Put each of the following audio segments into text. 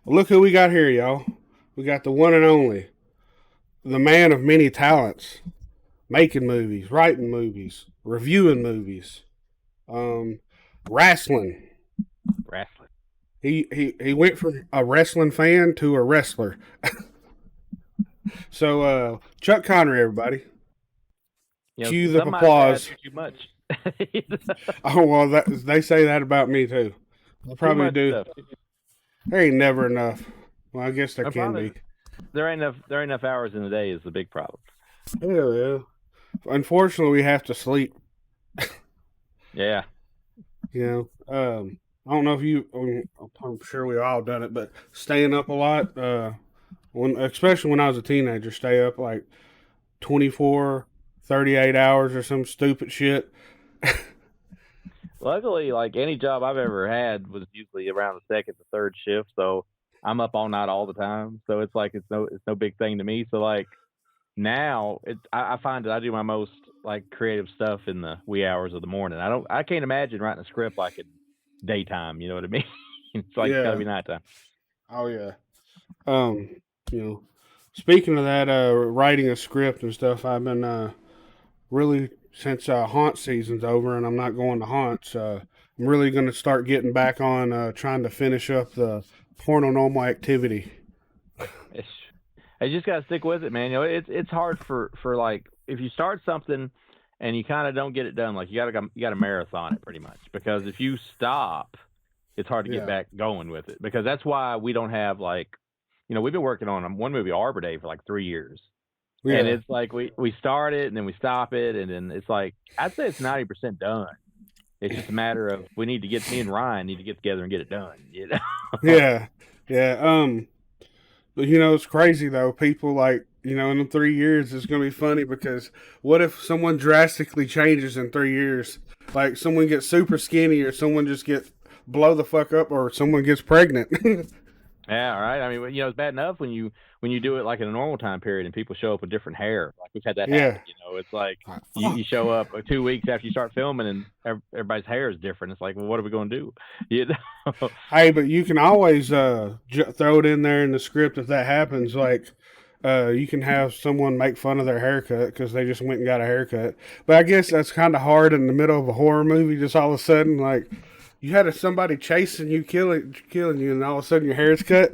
Look who we got here, y'all. We got the one and only, the man of many talents, making movies, writing movies, reviewing movies, um, wrestling. Wrestling. He went from a wrestling fan to a wrestler. So Chuck Conry, everybody, cue the Some might say I applause. do too much. Oh well, they say that about me too. I Too probably much do. stuff. There ain't never enough. Well, I guess there The can problem be. is there ain't enough hours in the day is the big problem. Hell yeah. Unfortunately, we have to sleep. Yeah. You I don't know if I'm sure we all done it, but staying up a lot. Especially when I was a teenager, stay up like 24, 38 hours or some stupid shit. Luckily, like any job I've ever had was usually around the second to third shift, so I'm up all night all the time. So it's like it's no big thing to me. So like now I find that I do my most like creative stuff in the wee hours of the morning. I can't imagine writing a script like in daytime. You know what I mean? It's like it's got to Yeah. be nighttime. Oh yeah. Um, you know, speaking of that, writing a script and stuff, I've been really since haunt season's over and I'm not going to haunts. I'm really going to start getting back on trying to finish up the paranormal activity. It's, I just gotta stick with it, man. It's hard for like if you start something and you kind of don't get it done, like you gotta marathon it pretty much because if you stop, it's hard to get Yeah. back going with it because that's why we don't have like we've been working on one movie Arbor Day for like 3 years. And Yeah. it's like we start it and then we stop it and then it's like I'd say it's 90% done. It's just a matter of we need to get me and Ryan need to get together and get it done. Yeah. Yeah. But it's crazy though. People like, in the 3 years, it's gonna be funny because what if someone drastically changes in 3 years? Like someone gets super skinny, or someone just gets blow the fuck up, or someone gets pregnant. Yeah, all right. I mean, it's bad enough when you do it like in a normal time period and people show up with different hair. Like we've had that Yeah. happen. It's like Like, you fuck. show up 2 weeks after you start filming and everybody's hair is different. It's like, well, what are we going to do? You know? Hey, but you can always throw it in there in the script if that happens. Like, you can have someone make fun of their haircut because they just went and got a haircut. But I guess that's kind of hard in the middle of a horror movie. Just all of a sudden, like, you had somebody chasing you, killing you, and all of a sudden your hair's cut.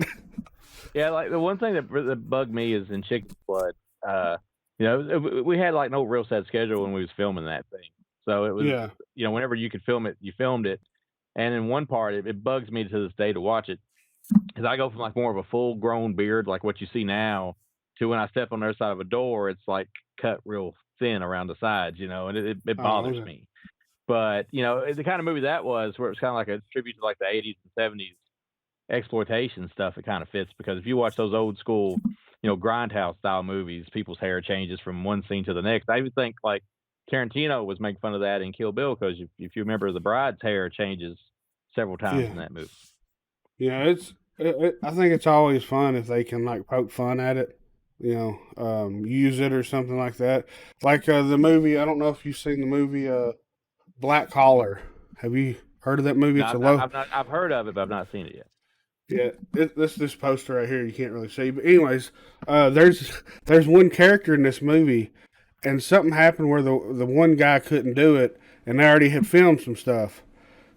Yeah, like the one thing that bugged me is in Chicken Blood. Uh, we had like no real set schedule when we was filming that thing. So it was, Yeah, whenever you could film it, you filmed it. And in one part, it bugs me to this day to watch it because I go from like more of a full grown beard, like what you see now, to when I step on the other side of a door, it's like cut real thin around the sides, and it oh, bothers okay. me. But the kind of movie that was, where it was kind of like a tribute to like the '80s and '70s exploitation stuff, it kind of fits because if you watch those old school, grindhouse style movies, people's hair changes from one scene to the next. I even think like Tarantino was making fun of that in Kill Bill because if you remember, the bride's hair changes several times in Yeah, that movie. yeah. I think it's always fun if they can like poke fun at it. Use it or something like that. Like the movie. I don't know if you've seen the movie Black Collar. Have you heard of that movie? No, It's a low. I've not. I've heard of it, but I've not seen it yet. Yeah, this poster right here you can't really see, but anyways, there's one character in this movie, and something happened where the one guy couldn't do it, and they already had filmed some stuff.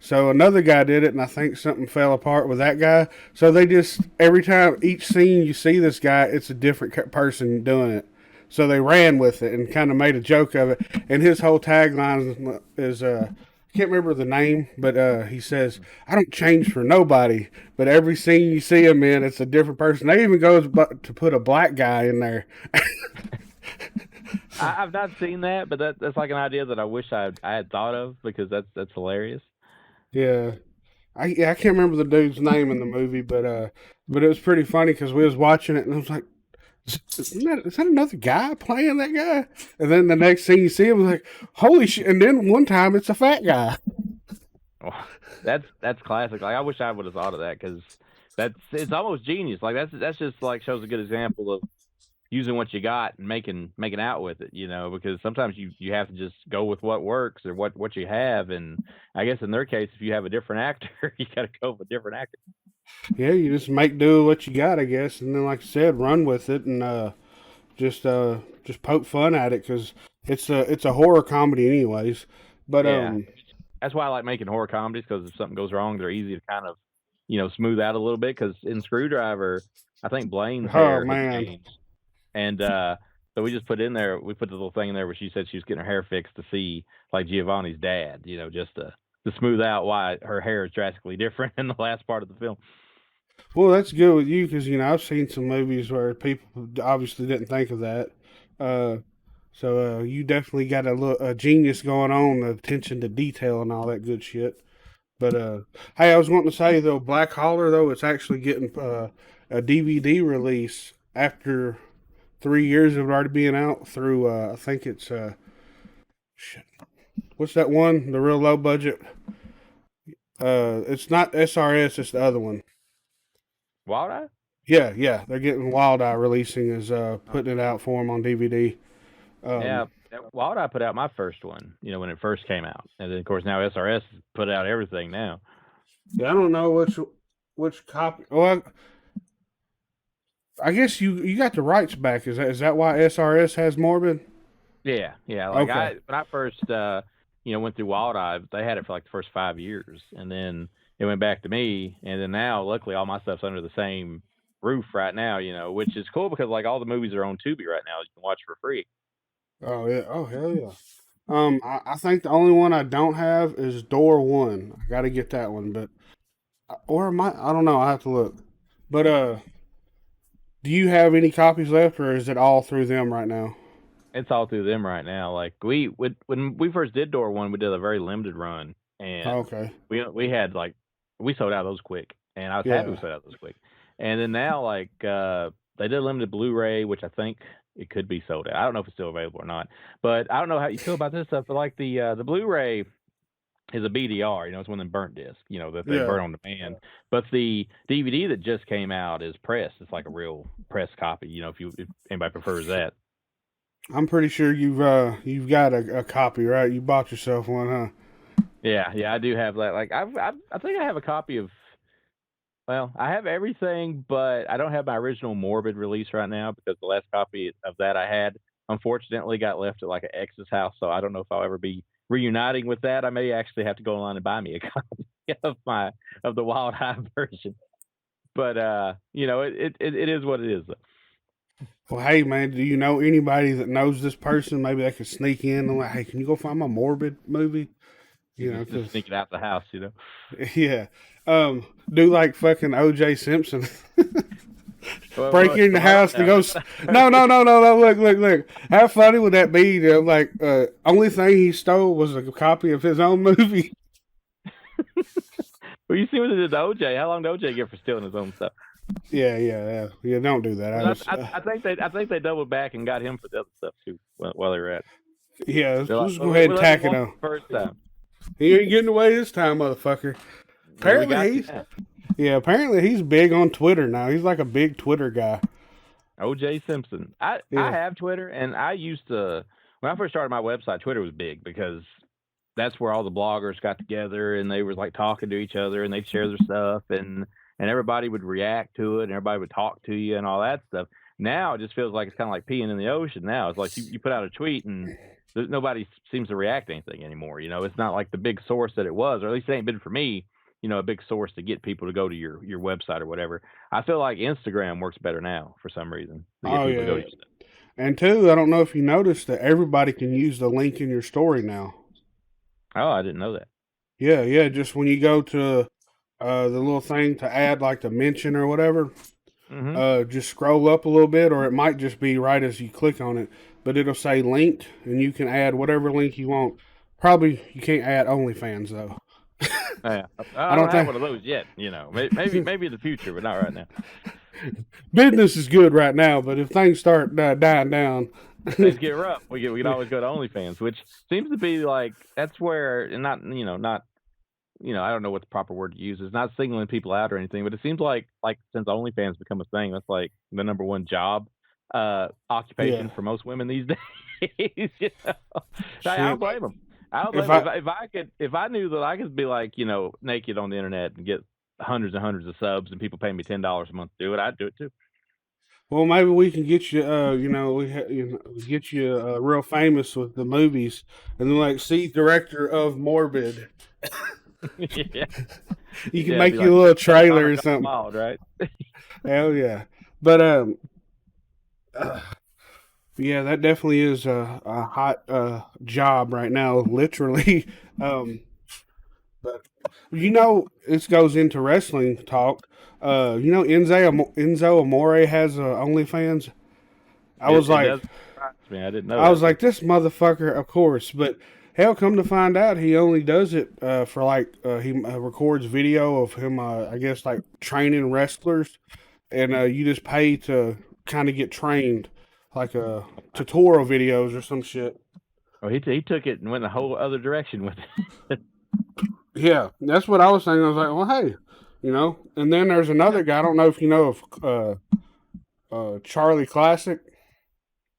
So another guy did it, and I think something fell apart with that guy. So they just every time each scene you see this guy, it's a different person doing it. So they ran with it and kind of made a joke of it. And his whole tagline is I can't remember the name, but he says, "I don't change for nobody." But every scene you see him in, it's a different person. They even goes to put a black guy in there. I've not seen that, but that's like an idea that I wish I had thought of because that's hilarious. Yeah, I can't remember the dude's name in the movie, but it was pretty funny because we was watching it and I was like, is that another guy playing that guy? And then the next thing you see him was like, holy shit! And then one time it's a fat guy. Oh, that's classic. Like I wish I would have thought of that because it's almost genius. Like that's just like shows a good example of using what you got and making out with it. Because sometimes you have to just go with what works or what you have. And I guess in their case, if you have a different actor, you got to go with a different actor. Yeah, you just make do with what you got, I guess, and then, like I said, run with it and just poke fun at it because it's a horror comedy, anyways. But Yeah, that's why I like making horror comedies because if something goes wrong, they're easy to kind of smooth out a little bit. Because in Screwdriver, I think Blaine's oh hair had man, changed, and so we just put in there. We put the little thing in there where she said she was getting her hair fixed to see like Giovanni's dad, just to smooth out why her hair is drastically different in the last part of the film. well that's good with you because I've seen some movies where people obviously didn't think of that. Uh, so you definitely got a genius going on, attention to detail and all that good shit. But hey, I was wanting to say though, Black Holler though, it's actually getting a DVD release after 3 years of it already being out through. I think it's shit. What's that one? The real low budget. It's not SRS. It's the other one. Wild Eye? Yeah, yeah. They're getting Wild Eye releasing is putting it out for them on DVD. Yeah, Wild Eye put out my first one, when it first came out, and then of course now SRS put out everything now. Yeah, I don't know which copy. Well, I guess you got the rights back. Is that why SRS has Morbid? Yeah, yeah. Like Okay. when I first went through Wild Eye, they had it for like the first 5 years, and then it went back to me, and then now luckily all my stuff's under the same roof right now, which is cool because like all the movies are on Tubi right now. You can watch for free. Oh yeah. Oh hell yeah. I think the only one I don't have is Door One. I got to get that one, but or am I don't know. I have to look. But do you have any copies left, or is it all through them right now? It's all through them right now. Like when we first did Door One, we did a very limited run, and Okay. we had like we sold out those quick, and I was happy we Yeah. sold out those quick. And then now like they did a limited Blu-ray, which I think it could be sold out. I don't know if it's still available or not, but I don't know how you feel about this stuff. But like the Blu-ray is a BDR, it's one of them burnt discs, that they Yeah. burn on demand. But the DVD that just came out is pressed. It's like a real press copy, if anybody prefers that. I'm pretty sure you've got a copy, right? You bought yourself one, huh? Yeah, yeah, I do have that. Like I think I have a copy of. Well, I have everything, but I don't have my original Morbid release right now because the last copy of that I had, unfortunately, got left at like an ex's house. So I don't know if I'll ever be reuniting with that. I may actually have to go online and buy me a copy of the Wild Eye version. But it is what it is. Well, hey man, do you know anybody that knows this person? Maybe they could sneak in and like, hey, can you go find my Morbid movie? You just Because sneak it out the house. yeah, do like fucking O.J. Simpson. Break What? in the Come on house to now. go. No, no, no, no, no. Look, look, look. How funny would that be? Like, only thing he stole was a copy of his own movie. Well, you see what they did to OJ. How long did OJ get for stealing his own stuff? Yeah, yeah, yeah, yeah. Don't do that. I think they doubled back and got him for the other stuff too while they were at it. Yeah. They're like, Let's go well, ahead we and let him tack it once on. the first time. He ain't getting away this time, motherfucker. Yeah, we got Apparently you he's now. yeah. Apparently he's big on Twitter now. He's like a big Twitter guy. OJ Simpson. I Yeah. have Twitter, and I used to when I first started my website. Twitter was big because that's where all the bloggers got together and they were like talking to each other and they'd share their stuff and everybody would react to it and everybody would talk to you and all that stuff. Now it just feels like it's kind of like peeing in the ocean. Now it's like you put out a tweet and nobody seems to react to anything anymore. It's not like the big source that it was, or at least it ain't been for me. A big source to get people to go to your website or whatever. I feel like Instagram works better now for some reason to get Oh people to go yeah. to your stuff. And two, I don't know if you noticed that everybody can use the link in your story now. Oh, I didn't know that. Yeah, yeah. Just when you go to the little thing to add like the mention or whatever, Mm-hmm. just scroll up a little bit, or it might just be right as you click on it, but it'll say linked, and you can add whatever link you want. Probably you can't add OnlyFans though. Yeah, I I don't don't have think one of those yet. Maybe in the future, but not right now. business is good right now, but if things start dying down, Things get rough. We can always go to OnlyFans, which seems to be like that's where, and not I don't know what the proper word to use is. Not singling people out or anything, but it seems like since OnlyFans become a thing, that's like the number one job yeah, occupation for most women these days. I don't shit. blame them. I don't If blame them. I If I knew that I could be like naked on the internet and get hundreds and hundreds of subs and people pay me $10 a month to do it, I'd do it too. Well, maybe we can get you, get you real famous with the movies, and then like see director of Morbid. Yeah, You can yeah, make be you like a little Summer trailer or Gone something. Wild, right? Hell yeah! But yeah, that definitely is a hot job right now, literally. But this goes into wrestling talk. Enzo Amore has OnlyFans. I was It like, does surprise me. I didn't know I was that. like, this motherfucker, of course. But hell, come to find out, he only does it for like he records video of him. I guess like training wrestlers, and you just pay to kind of get trained, like tutorial videos or some shit. Oh, he took it and went a whole other direction with it. Yeah, that's what I was saying. I was like, well, hey, And then there's another guy. I don't know if you know of Charlie Classic.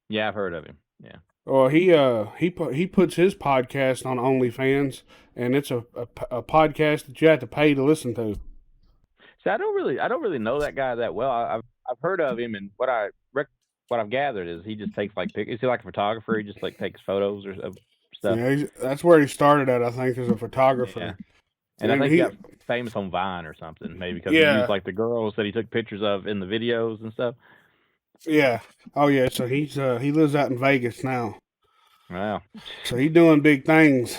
Yeah, I've heard of him. Yeah. Well, he puts his podcast on OnlyFans, and it's a podcast that you have to pay to listen to. See, I don't really know that guy that well. I've heard of him, and what I've gathered is he just takes like is he like a photographer? He just like takes photos of stuff. Yeah, that's where he started at, I think, as a photographer. Yeah. And I think he got famous on Vine or something, maybe because he used like the girls that he took pictures of in the videos and stuff. Yeah. Oh yeah. So he lives out in Vegas now. Wow. So he's doing big things.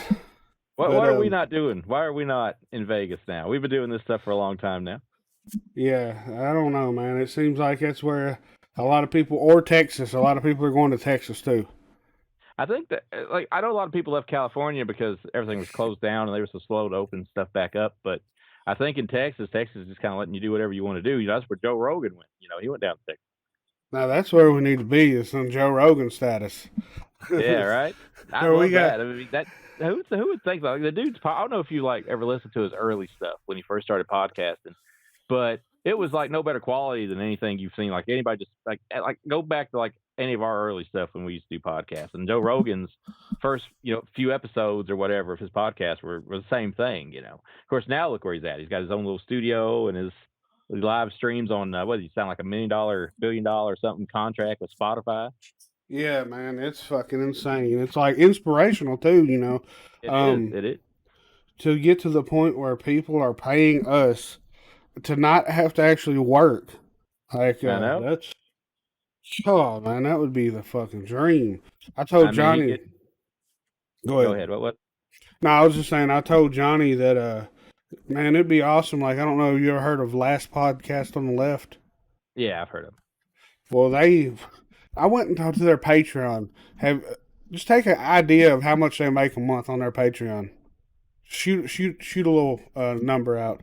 What are we not doing? Why are we not in Vegas now? We've been doing this stuff for a long time now. Yeah, I don't know, man. It seems like that's where a lot of people, or Texas, a lot of people are going to Texas too. I think that, like, I know a lot of people left California because everything was closed down and they were so slow to open stuff back up. But I think in Texas is just kind of letting you do whatever you want to do. That's where Joe Rogan went. He went down to Texas. Now that's where we need to be, is some Joe Rogan status. Yeah, right. I love that. I mean, who would think that? Like, the dude's. I don't know if you like ever listened to his early stuff when he first started podcasting, but it was like no better quality than anything you've seen. Like anybody just like go back to like any of our early stuff when we used to do podcasts. And Joe Rogan's first few episodes or whatever of his podcast were the same thing. Of course now look where he's at. He's got his own little studio and his live streams on what does he sound like $1 million, $1 billion something contract with Spotify. Yeah, man, it's fucking insane. It's like inspirational too, It is. To get to the point where people are paying us to not have to actually work. Like I know. that's man, that would be the fucking dream. I told Johnny. Go ahead. What? No, I was just saying. I told Johnny that man, it'd be awesome. Like I don't know if you ever heard of Last Podcast on the Left. Yeah, I've heard of them. Well, I went and talked to their Patreon. Just take an idea of how much they make a month on their Patreon. Shoot a little number out.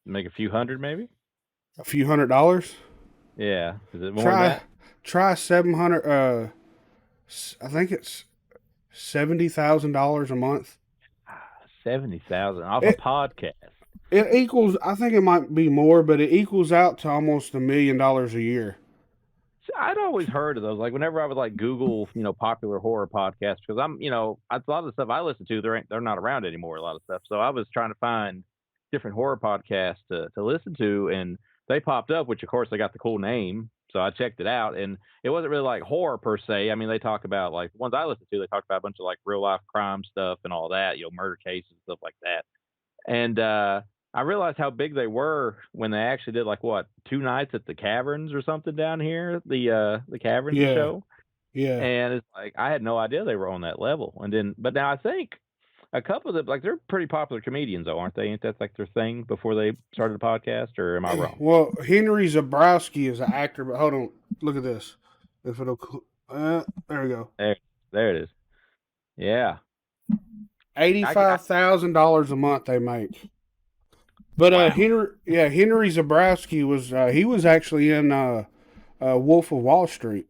Make a few hundred, maybe. A few $100. Yeah, is it more than that? Try 700. I think it's $70,000 a month. 70,000 off a podcast. It equals. I think it might be more, but it equals out to almost $1 million a year. I'd always heard of those. Like whenever I would like Google, popular horror podcasts, because I'm, a lot of the stuff I listen to, they're not around anymore. A lot of stuff. So I was trying to find different horror podcasts to listen to, and they popped up. Which of course they got the cool name, so I checked it out, and it wasn't really like horror per se. I mean, they talk about like the ones I listen to. They talk about a bunch of like real life crime stuff and all that, murder cases, stuff like that. And I realized how big they were when they actually did like 2 nights at the Caverns or something down here, the Caverns show. Yeah. And it's like I had no idea they were on that level. But now I think a couple of them, like they're pretty popular comedians though, aren't they? Ain't that like their thing before they started the podcast, or am I wrong? Well, Henry Zabrowski is an actor, but hold on, look at this. If it'll, there we go. There it is. Yeah. $85,000 a month they make. But wow. Henry Zabrowski was actually in Wolf of Wall Street.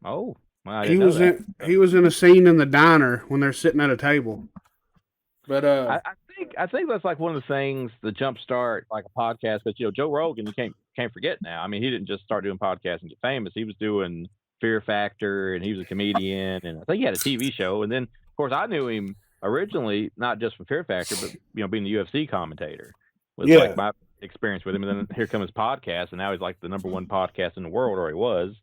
Oh, well, he was in a scene in the diner when they're sitting at a table. But I think that's like one of the things that jumpstart like a podcast. But Joe Rogan, you can't forget now. I mean, he didn't just start doing podcasts and get famous. He was doing Fear Factor, and he was a comedian, and I think he had a TV show. And then, of course, I knew him originally not just from Fear Factor, but being the UFC commentator. was like Yeah. my experience with him. And then here comes his podcast, and now he's like the #1 podcast in the world, or he was.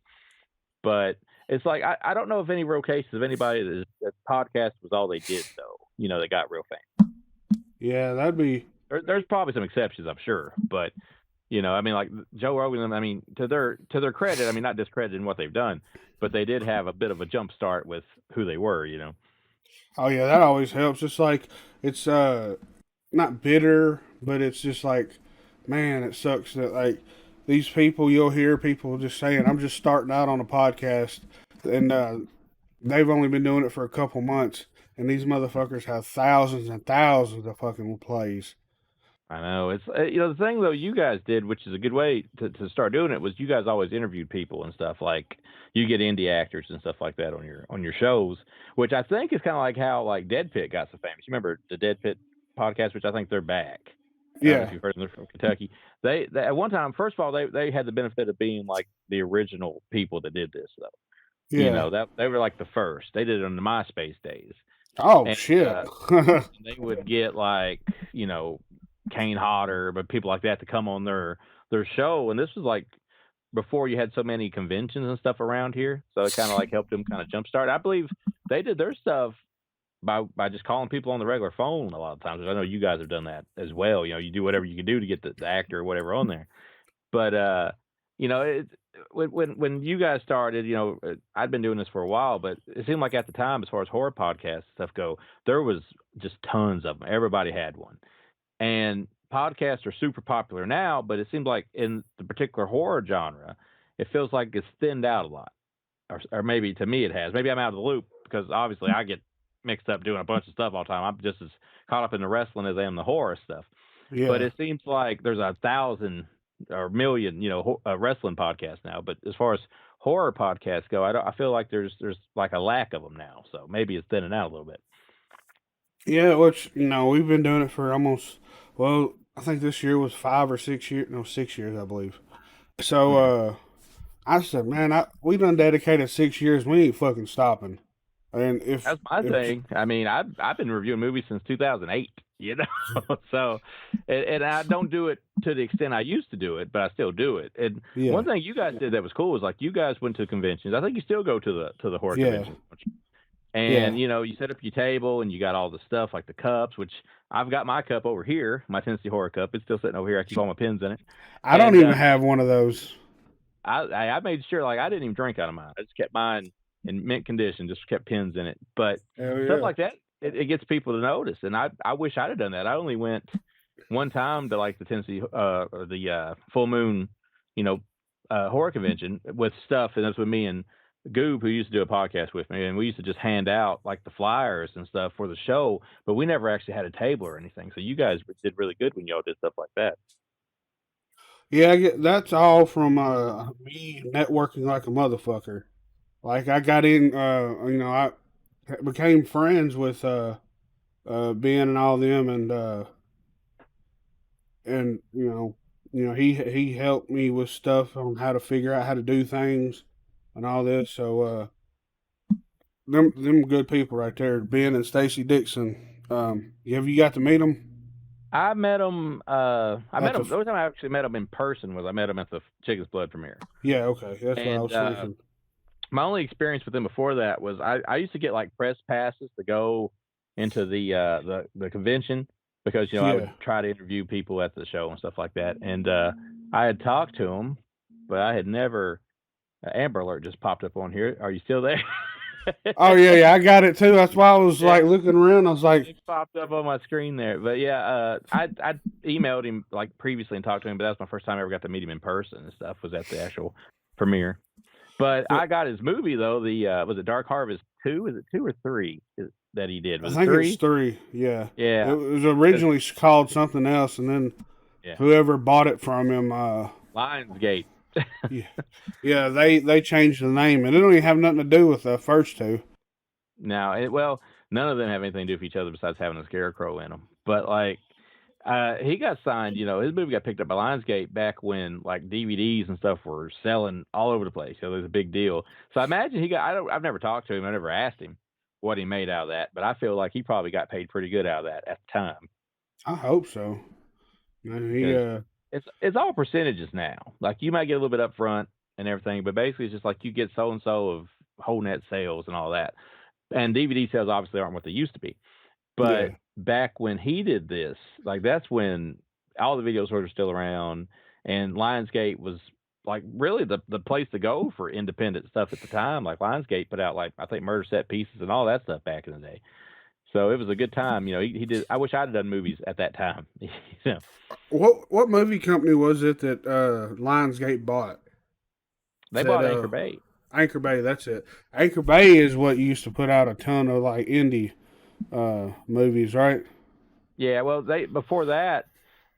But it's like I don't know of any real cases of anybody that podcast was all they did, though. They got real famous. Yeah, that'd be. There's probably some exceptions, I'm sure, but I mean, like Joe Rogan. I mean, to their credit, I mean, not discrediting what they've done, but they did have a bit of a jump start with who they were. Oh yeah, that always helps. It's like it's not bitter, but it's just like, man, it sucks that like these people, you'll hear people just saying, I'm just starting out on a podcast, and they've only been doing it for a couple months, and these motherfuckers have thousands and thousands of fucking plays. I know it's the thing though you guys did, which is a good way to start doing it, was you guys always interviewed people and stuff. Like you get indie actors and stuff like that on your shows, which I think is kind of like how like Dead Pit got so famous. You remember the Dead Pit podcast, which I think they're back. I don't know if you've heard them. They're from Kentucky. They at one time, first of all, they had the benefit of being like the original people that did this though. Yeah. That they were like the first. They did it on the MySpace days. Oh And, shit. they would get like Kane Hodder, but people like that to come on their show. And this was like before you had so many conventions and stuff around here, so it kind of like helped them kind of jumpstart. I believe they did their stuff by just calling people on the regular phone a lot of times. I know you guys have done that as well. You do whatever you can do to get the actor or whatever on there. But when you guys started, I'd been doing this for a while, but it seemed like at the time, as far as horror podcast stuff go, there was just tons of them. Everybody had one, and podcasts are super popular now. But it seems like in the particular horror genre, it feels like it's thinned out a lot, or maybe to me it has. Maybe I'm out of the loop because obviously I get mixed up doing a bunch of stuff all the time. I'm just as caught up in the wrestling as I am the horror stuff. Yeah. But it seems like there's 1,000 or million, wrestling podcasts now. But as far as horror podcasts go, I feel like there's like a lack of them now. So maybe it's thinning out a little bit. Yeah, which we've been doing it for almost. Well, I think this year was 5 or 6 years. No, 6 years, I believe. So I said, man, we done dedicated 6 years. We ain't fucking stopping. And that's my thing. I mean, I've been reviewing movies since 2008. So, and I don't do it to the extent I used to do it, but I still do it. And one thing you guys did that was cool was like you guys went to conventions. I think you still go to the horror conventions. And you set up your table and you got all the stuff like the cups, which I've got my cup over here, my Tennessee Horror Cup. It's still sitting over here. I keep all my pins in it. I don't even have one of those. I made sure like I didn't even drink out of mine. I just kept mine in mint condition, just kept pins in it. But stuff like that, it gets people to notice. And I wish I'd have done that. I only went one time to like the Tennessee or the Full Moon, horror convention with stuff, and that's with me and Goob, who used to do a podcast with me, and we used to just hand out like the flyers and stuff for the show, but we never actually had a table or anything. So you guys did really good when y'all did stuff like that. Yeah, that's all from me networking like a motherfucker. Like I got in, I became friends with Ben and all them, and he helped me with stuff on how to figure out how to do things and all this. So them good people right there, Ben and Stacy Dixon. Have you got to meet them? I met them. The only time I actually met them in person was I met them at the Chicken's Blood premiere. Yeah, okay, that's what I was thinking. My only experience with them before that was I used to get like press passes to go into the convention because I would try to interview people at the show and stuff like that. And I had talked to them, but I had never. Amber Alert just popped up on here. Are you still there? Oh yeah, I got it too. That's why I was like looking around. I was like, it popped up on my screen there. But yeah, I emailed him like previously and talked to him, but that was my first time I ever got to meet him in person and stuff. Was at the actual premiere. But I got his movie though. The was it Dark Harvest 2? Is it 2 or 3 that he did? Was I think it 3? It's 3. Yeah. Yeah. It was originally called something else, and then whoever bought it from him, Lionsgate. yeah, they changed the name, and it don't even have nothing to do with the first two. No, well, none of them have anything to do with each other besides having a scarecrow in them. But like, he got signed. His movie got picked up by Lionsgate back when like DVDs and stuff were selling all over the place. It was a big deal. So I imagine he got. I've never talked to him. I never asked him what he made out of that, but I feel like he probably got paid pretty good out of that at the time. I hope so. He because it's all percentages now. Like you might get a little bit up front and everything, but basically it's just like you get so and so of whole net sales and all that. And DVD sales obviously aren't what they used to be. yeah. But back when he did this, like that's when all the video stores were still around, and Lionsgate was like really the place to go for independent stuff at the time. Like Lionsgate put out like I think Murder Set Pieces and all that stuff back in the day. So it was a good time. You know, he did. I wish I'd have done movies at that time. you know, What movie company was it that Lionsgate bought? they That bought Anchor Bay. Anchor Bay. That's it. Anchor Bay is what used to put out a ton of like indie movies, right? Yeah, well, they before that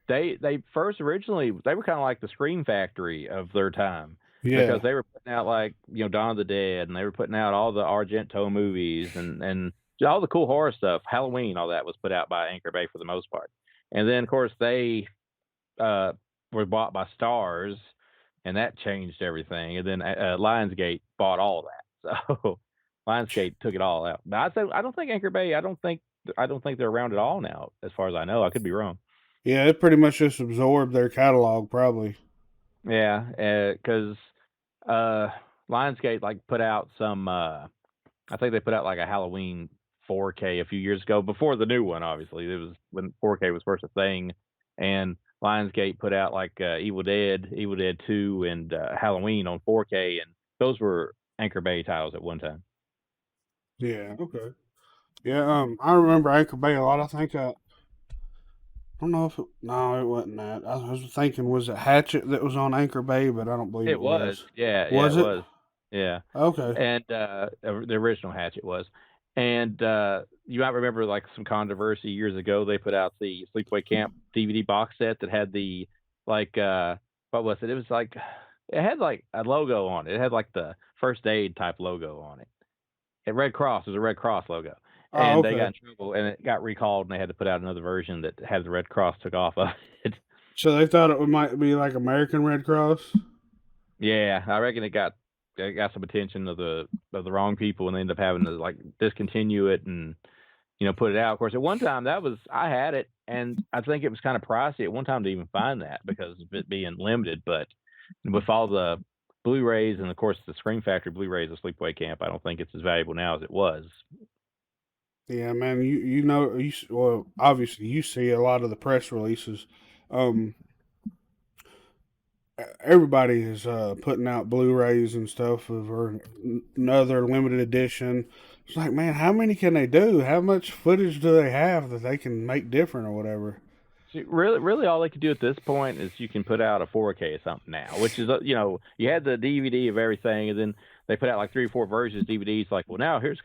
they first originally they were kind of like the Scream Factory of their time Yeah. because they were putting out like Dawn of the Dead, and they were putting out all the Argento movies and all the cool horror stuff. Halloween, all that was put out by Anchor Bay for the most part. And then of course they uh, were bought by Stars, and that changed everything. And then Lionsgate bought all that, so Lionsgate took it all out. But I don't think Anchor Bay. I don't think they're around at all now, as far as I know. I could be wrong. Yeah, it pretty much just absorbed their catalog, probably. Yeah, because Lionsgate like put out some. I think they put out like a Halloween 4K a few years ago before the new one. Obviously, it was when 4K was first a thing, and Lionsgate put out like Evil Dead 2, and Halloween on 4K, and those were Anchor Bay titles at one time. Yeah. Okay. Yeah. I remember Anchor Bay a lot. I think I don't know if no, it wasn't that. I was thinking, was it Hatchet that was on Anchor Bay, but I don't believe It it was, was. yeah, Was it it? was, yeah. Okay. And the original Hatchet was. And you might remember like some controversy years ago. They put out the Sleepaway Camp DVD box set that had the like what was it? It was like it had like a logo on it. It had like the first aid type logo on it. And Red Cross, it was a Red Cross logo. Oh, And they got okay. in trouble, and it got recalled, and they had to put out another version that had the Red Cross took off of it. So they thought it might be like American Red Cross. Yeah, I reckon it got some attention of the wrong people, and they ended up having to like discontinue it and put it out. Of course, at one time I had it, and I think it was kind of pricey at one time to even find that because of it being limited. But with all the Blu-rays and of course the Scream Factory Blu-rays of Sleepaway Camp, I don't think it's as valuable now as it was. Yeah, man. Well, obviously you see a lot of the press releases. Um, Everybody is putting out Blu-rays and stuff or another limited edition. It's like, man, how many can they do? How much footage do they have that they can make different or whatever? See, really, all they could do at this point is you can put out a 4K or something now, which is you had the DVD of everything, and then they put out like 3 or 4 versions of DVDs. Like, well, now this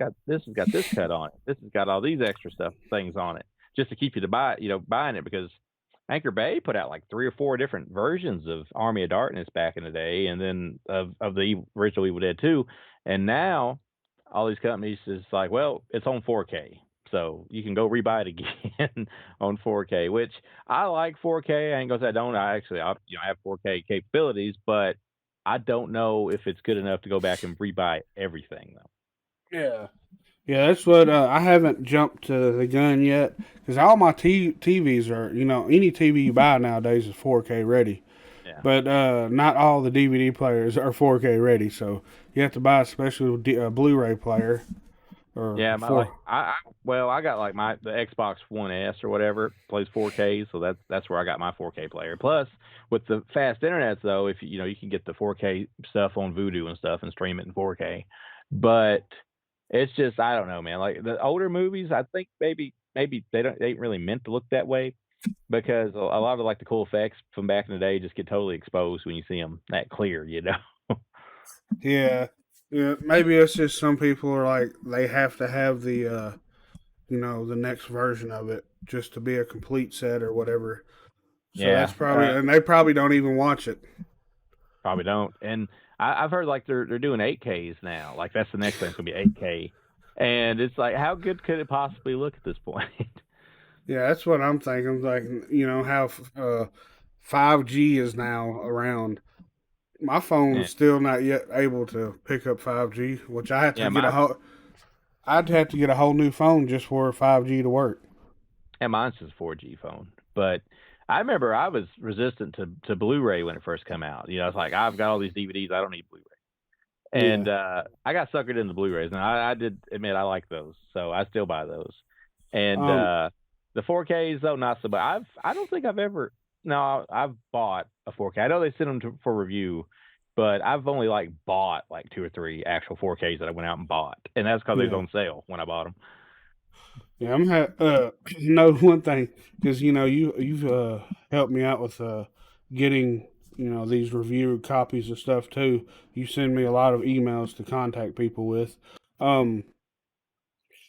has got this cut on it. This has got all these extra things on it, just to keep you to buying it because Anchor Bay put out like 3 or 4 different versions of Army of Darkness back in the day, and then of the original Evil Dead 2, and now all these companies is like, well, it's on 4K. So you can go rebuy it again on 4K, which I like 4K. I ain't gonna say I don't. I have 4K capabilities, but I don't know if it's good enough to go back and rebuy everything though. Yeah. Yeah, that's what I haven't jumped to the gun yet because all my TVs are, any TV you buy nowadays is 4K ready. Yeah. But not all the DVD players are 4K ready, so you have to buy a special Blu-ray player. Or Yeah, four. I got like the Xbox One S or whatever plays 4K, so that's where I got my 4K player. Plus, with the fast internet though, if you can get the 4K stuff on Vudu and stuff and stream it in 4K, but it's just I don't know, man. Like the older movies, I think maybe they ain't really meant to look that way because a lot of like the cool effects from back in the day just get totally exposed when you see them that clear. Yeah, yeah. Maybe it's just some people are like they have to have the next version of it just to be a complete set or whatever. So that's Yeah, probably, and they probably don't even watch it. probably don't. And I've heard like they're doing 8Ks now. Like that's the next thing. It's gonna be 8K, and it's like how good could it possibly look at this point? Yeah, that's what I'm thinking. Like, how 5G is now around. My Yeah, phone's still not yet able to pick up 5G, which I have to yeah, get a whole. I'd have to get a whole new phone just for 5G to work. mine's just 4G phone, but I remember I was resistant to Blu-ray when it first came out. You know, it's like I've got all these DVDs, I don't need Blu-ray. And Yeah. I got suckered into Blu-rays, and I did admit I like those, so I still buy those. And Um. the 4Ks though, not so much. I don't think I've ever. No, I've bought a 4K. I know they send them for review, but I've only like bought like 2 or 3 actual 4Ks that I went out and bought, and that's because they was Yeah. on sale when I bought them. Yeah. Know one thing, because you've helped me out with getting these review copies of stuff too. You send me a lot of emails to contact people with. Um.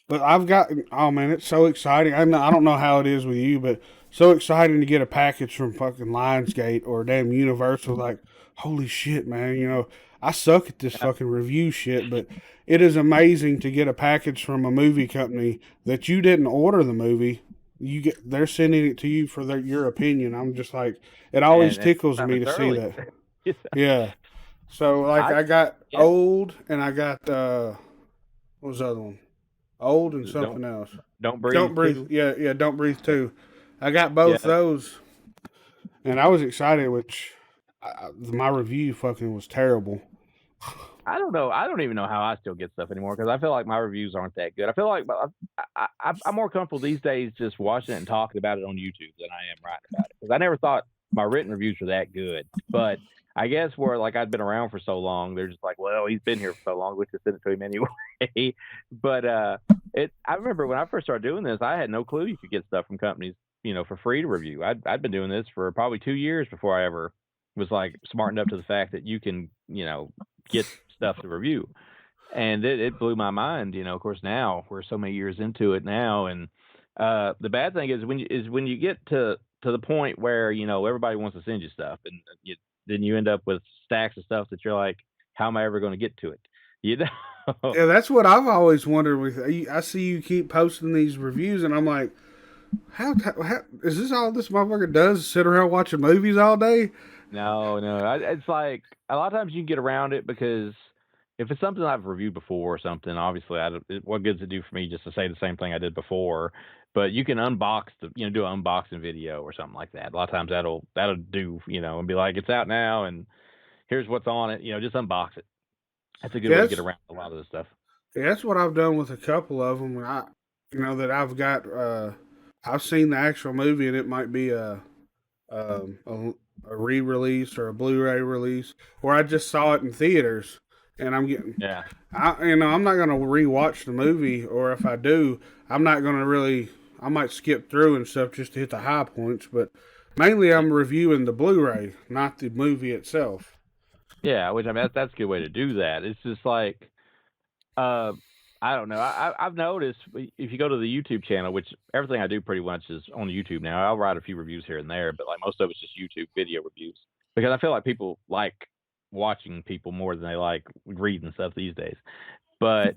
But I've got, oh man, it's so exciting. I don't know how it is with you, but so exciting to get a package from fucking Lionsgate or damn Universal. Like, holy shit, man. I suck at this Yeah. fucking review shit, but it is amazing to get a package from a movie company that you didn't order the movie. They're sending it to you for your opinion. I'm just like, it always And tickles sometimes me to it's see early. that. Yeah. So like I I got yeah. old and I got what was the other one? Old and Don't something else. don't breathe Don't breathe. too. Yeah, yeah. Don't breathe Yeah. too. I got both Yeah. those, and I was excited. Which my review fucking was terrible. I don't know. I don't even know how I still get stuff anymore because I feel like my reviews aren't that good. I feel like I'm more comfortable these days just watching it and talking about it on YouTube than I am writing about it because I never thought my written reviews were that good. But I guess where like I'd been around for so long, they're just like, well, he's been here for so long, we just send it to him anyway. But I remember when I first started doing this, I had no clue you could get stuff from companies, for free to review. I'd been doing this for probably 2 years before I ever was like smartened up to the fact that you can, get stuff to review. And it blew my mind, of course now we're so many years into it now. And the bad thing is when you get to the point where, everybody wants to send you stuff and then you end up with stacks of stuff that you're like, how am I ever going to get to it? You know? Yeah, that's what I've always wondered. I see you keep posting these reviews, and I'm like, how is this all this motherfucker does? Sit around watching movies all day? No, no. It's like a lot of times you can get around it because if it's something I've reviewed before or something, obviously, what good does it do for me just to say the same thing I did before? But you can do an unboxing video or something like that. A lot of times that'll do, and be like, it's out now, and here's what's on it. Just unbox it. That's a good way to get Yes, around a lot of this stuff. yeah, that's what I've done with a couple of them. That I've got. I've seen the actual movie, and it might be um, a, a re-release or a Blu-ray release, or I just saw it in theaters, and Yeah. I'm not gonna rewatch the movie, or if I do, I'm not gonna really. I might skip through and stuff just to hit the high points, but mainly I'm reviewing the Blu-ray, not the movie itself. Yeah, which I mean that's a good way to do that. It's just like uh I don't know. I've noticed if you go to the YouTube channel, which everything I do pretty much is on YouTube now. I'll write a few reviews here and there, but like most of it's just YouTube video reviews because I feel like people like watching people more than they like reading stuff these days. But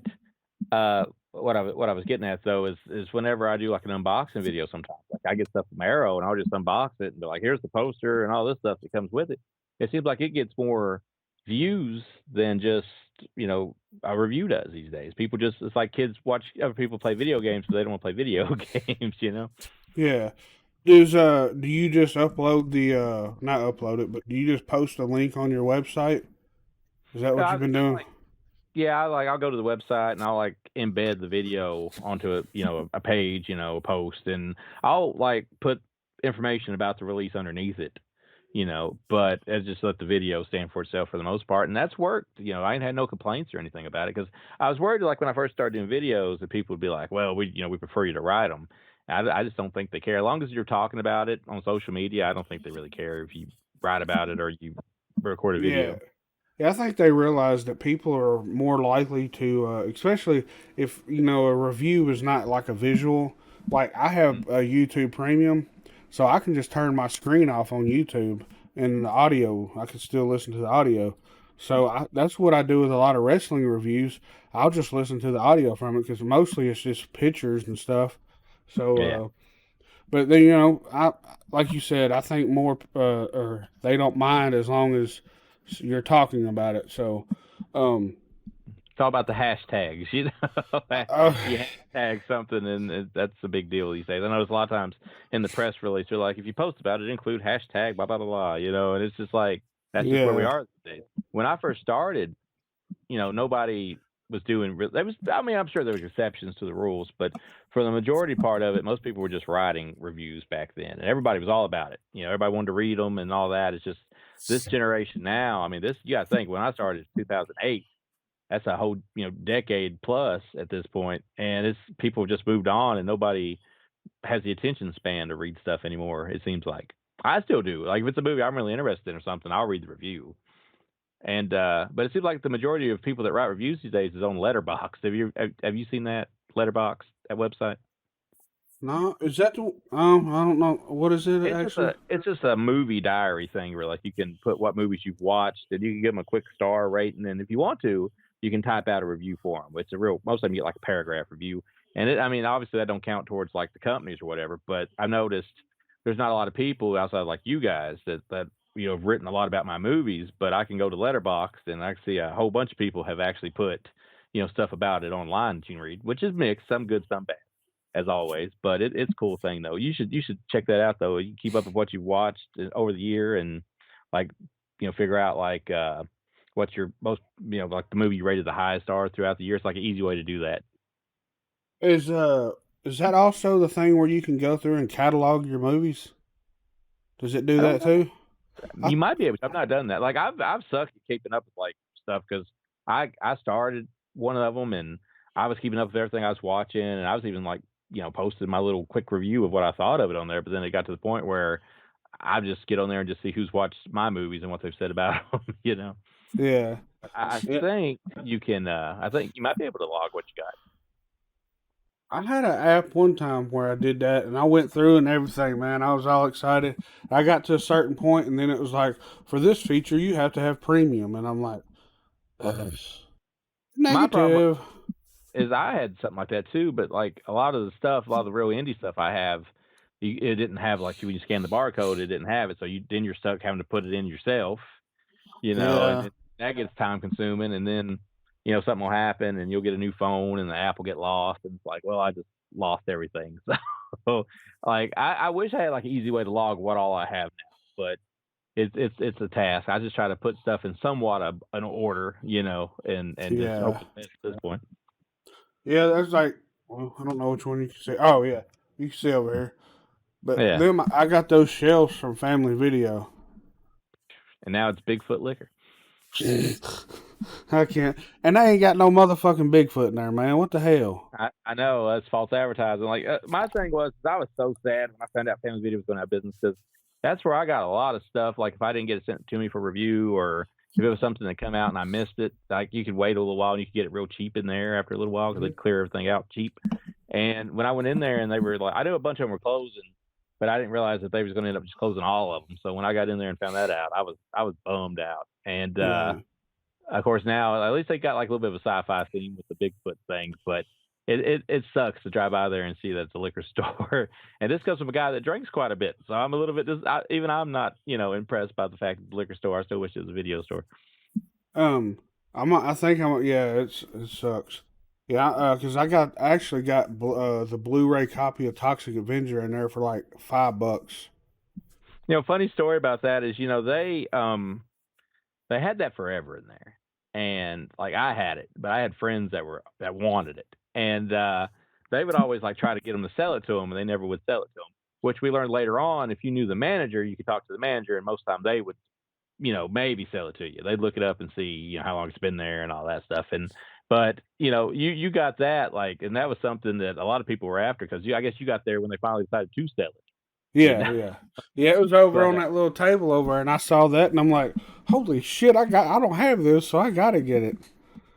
what I was getting at though is whenever I do like an unboxing video, sometimes like I get stuff from Arrow and I'll just unbox it and be like, here's the poster and all this stuff that comes with it. It seems like it gets more views than just a review does these days. People just it's like kids watch other people play video games, but they don't want to play video games. Yeah. Do you just upload the not upload it, but do you just post a link on your website? Is that what I you've was been just doing? like I'll go to the website and I'll like embed the video onto a page, a post, and I'll like put information about the release underneath it, but I just let the video stand for itself for the most part, and that's worked. I ain't had no complaints or anything about it because I was worried like when I first started doing videos that people would be like, well, we prefer you to write them. I just don't think they care as long as you're talking about it on social media. I don't think they really care if you write about it or you record a Yeah. video. Yeah, I think they realize that people are more likely to, especially if a review is not like a visual. Like I have a YouTube Premium, so I can just turn my screen off on YouTube and the audio. I can still listen to the audio. So that's what I do with a lot of wrestling reviews. I'll just listen to the audio from it because mostly it's just pictures and stuff. So, Yeah. but then I like you said, I think more or they don't mind as long as you're talking about it. So, um, all about the hashtags, you know. You hashtag something, and that's a big deal these days. I notice a lot of times in the press release, they're like, if you post about it, include hashtag blah blah blah blah, you know. And it's just like that's just where we yeah. are these days. When I first started, you know, nobody was doing. There was, I mean, I'm sure there was exceptions to the rules, but for the majority part of it, most people were just writing reviews back then, and everybody was all about it. You know, everybody wanted to read them and all that. It's just this generation now. I mean, this you got to think when I started in 2008. That's a whole decade plus at this point, and it's people have just moved on, and nobody has the attention span to read stuff anymore. It seems like I still do. Like if it's a movie I'm really interested in or something, I'll read the review. And but it seems like the majority of people that write reviews these days is on Letterboxd. Have you seen that Letterboxd, that website? No, is that the? I don't know. What is it actually? It's just a movie diary thing where like you can put what movies you've watched and you can give them a quick star rating, and if you want to, you can type out a review for them. It's a real most of them get like a paragraph review, and I mean obviously that don't count towards like the companies or whatever, but I noticed there's not a lot of people outside like you guys that have written a lot about my movies, but I can go to Letterboxd and I can see a whole bunch of people have actually put stuff about it online that you can read, which is mixed, some good, some bad as always. But it's a cool thing though. You should check that out though. You keep up with what you've watched over the year and like figure out like what's your most like the movie you rated the highest are throughout the year. It's like an easy way to do that. Is that also the thing where you can go through and catalog your movies? Does it do I don't that know. too? You might be able to. I've not done that. Like I've sucked at keeping up with like stuff because I started one of them and I was keeping up with everything I was watching and I was even like posted my little quick review of what I thought of it on there. But then it got to the point where I just get on there and just see who's watched my movies and what they've said about them. Yeah. I Yeah. think you can. I think you might be able to log what you got. I had an app one time where I did that, and I went through and everything. Man, I was all excited. I got to a certain point, and then it was like, for this feature, you have to have premium, and I'm like, ugh. My problem Negative. is I had something like that too, but like a lot of the stuff, a lot of the real indie stuff I have, it didn't have like when you scan the barcode, it didn't have it. So you're stuck having to put it in yourself, and Yeah. that gets time consuming. And then something will happen, and you'll get a new phone, and the app will get lost, and it's like, well, I just lost everything. So like I wish I had like an easy way to log what all I have now, but it's a task. I just try to put stuff in somewhat an order, and just hope Yeah. it fits at this point. Yeah, that's like, well, I don't know which one you can see. Oh, yeah. You can see over here. But Yeah. them, I got those shelves from Family Video. And now it's Bigfoot liquor. I can't. And they ain't got no motherfucking Bigfoot in there, man. What the hell? I know that's false advertising. Like my thing was, I was so sad when I found out Family Video was going out of business because that's where I got a lot of stuff. Like if I didn't get it sent to me for review, or if it was something that come out and I missed it, like you could wait a little while and you could get it real cheap in there after a little while because they'd clear everything out cheap. And when I went in there and they were like, I knew a bunch of them were closing, but I didn't realize that they was going to end up just closing all of them. So when I got in there and found that out, I was bummed out. And Yeah. of course now at least they got like a little bit of a sci-fi theme with the Bigfoot thing, but it sucks to drive by there and see that it's a liquor store. And this comes from a guy that drinks quite a bit, so I'm a little bit even I'm not impressed by the fact that the liquor store. I still wish it was a video store. I think I'm. Yeah, it sucks. Yeah, because I actually got the Blu-ray copy of Toxic Avenger in there for like $5. Funny story about that is they had that forever in there, and like I had it, but I had friends that wanted it, and they would always like try to get them to sell it to them, and they never would sell it to them. Which we learned later on, if you knew the manager, you could talk to the manager, and most of the time they would, maybe sell it to you. They'd look it up and see, how long it's been there and all that stuff. But you got that like, and that was something that a lot of people were after because I guess you got there when they finally decided to sell it. Yeah. It was over on But that little table over, and I saw that, and I'm like, holy shit! I don't have this, so I gotta get it.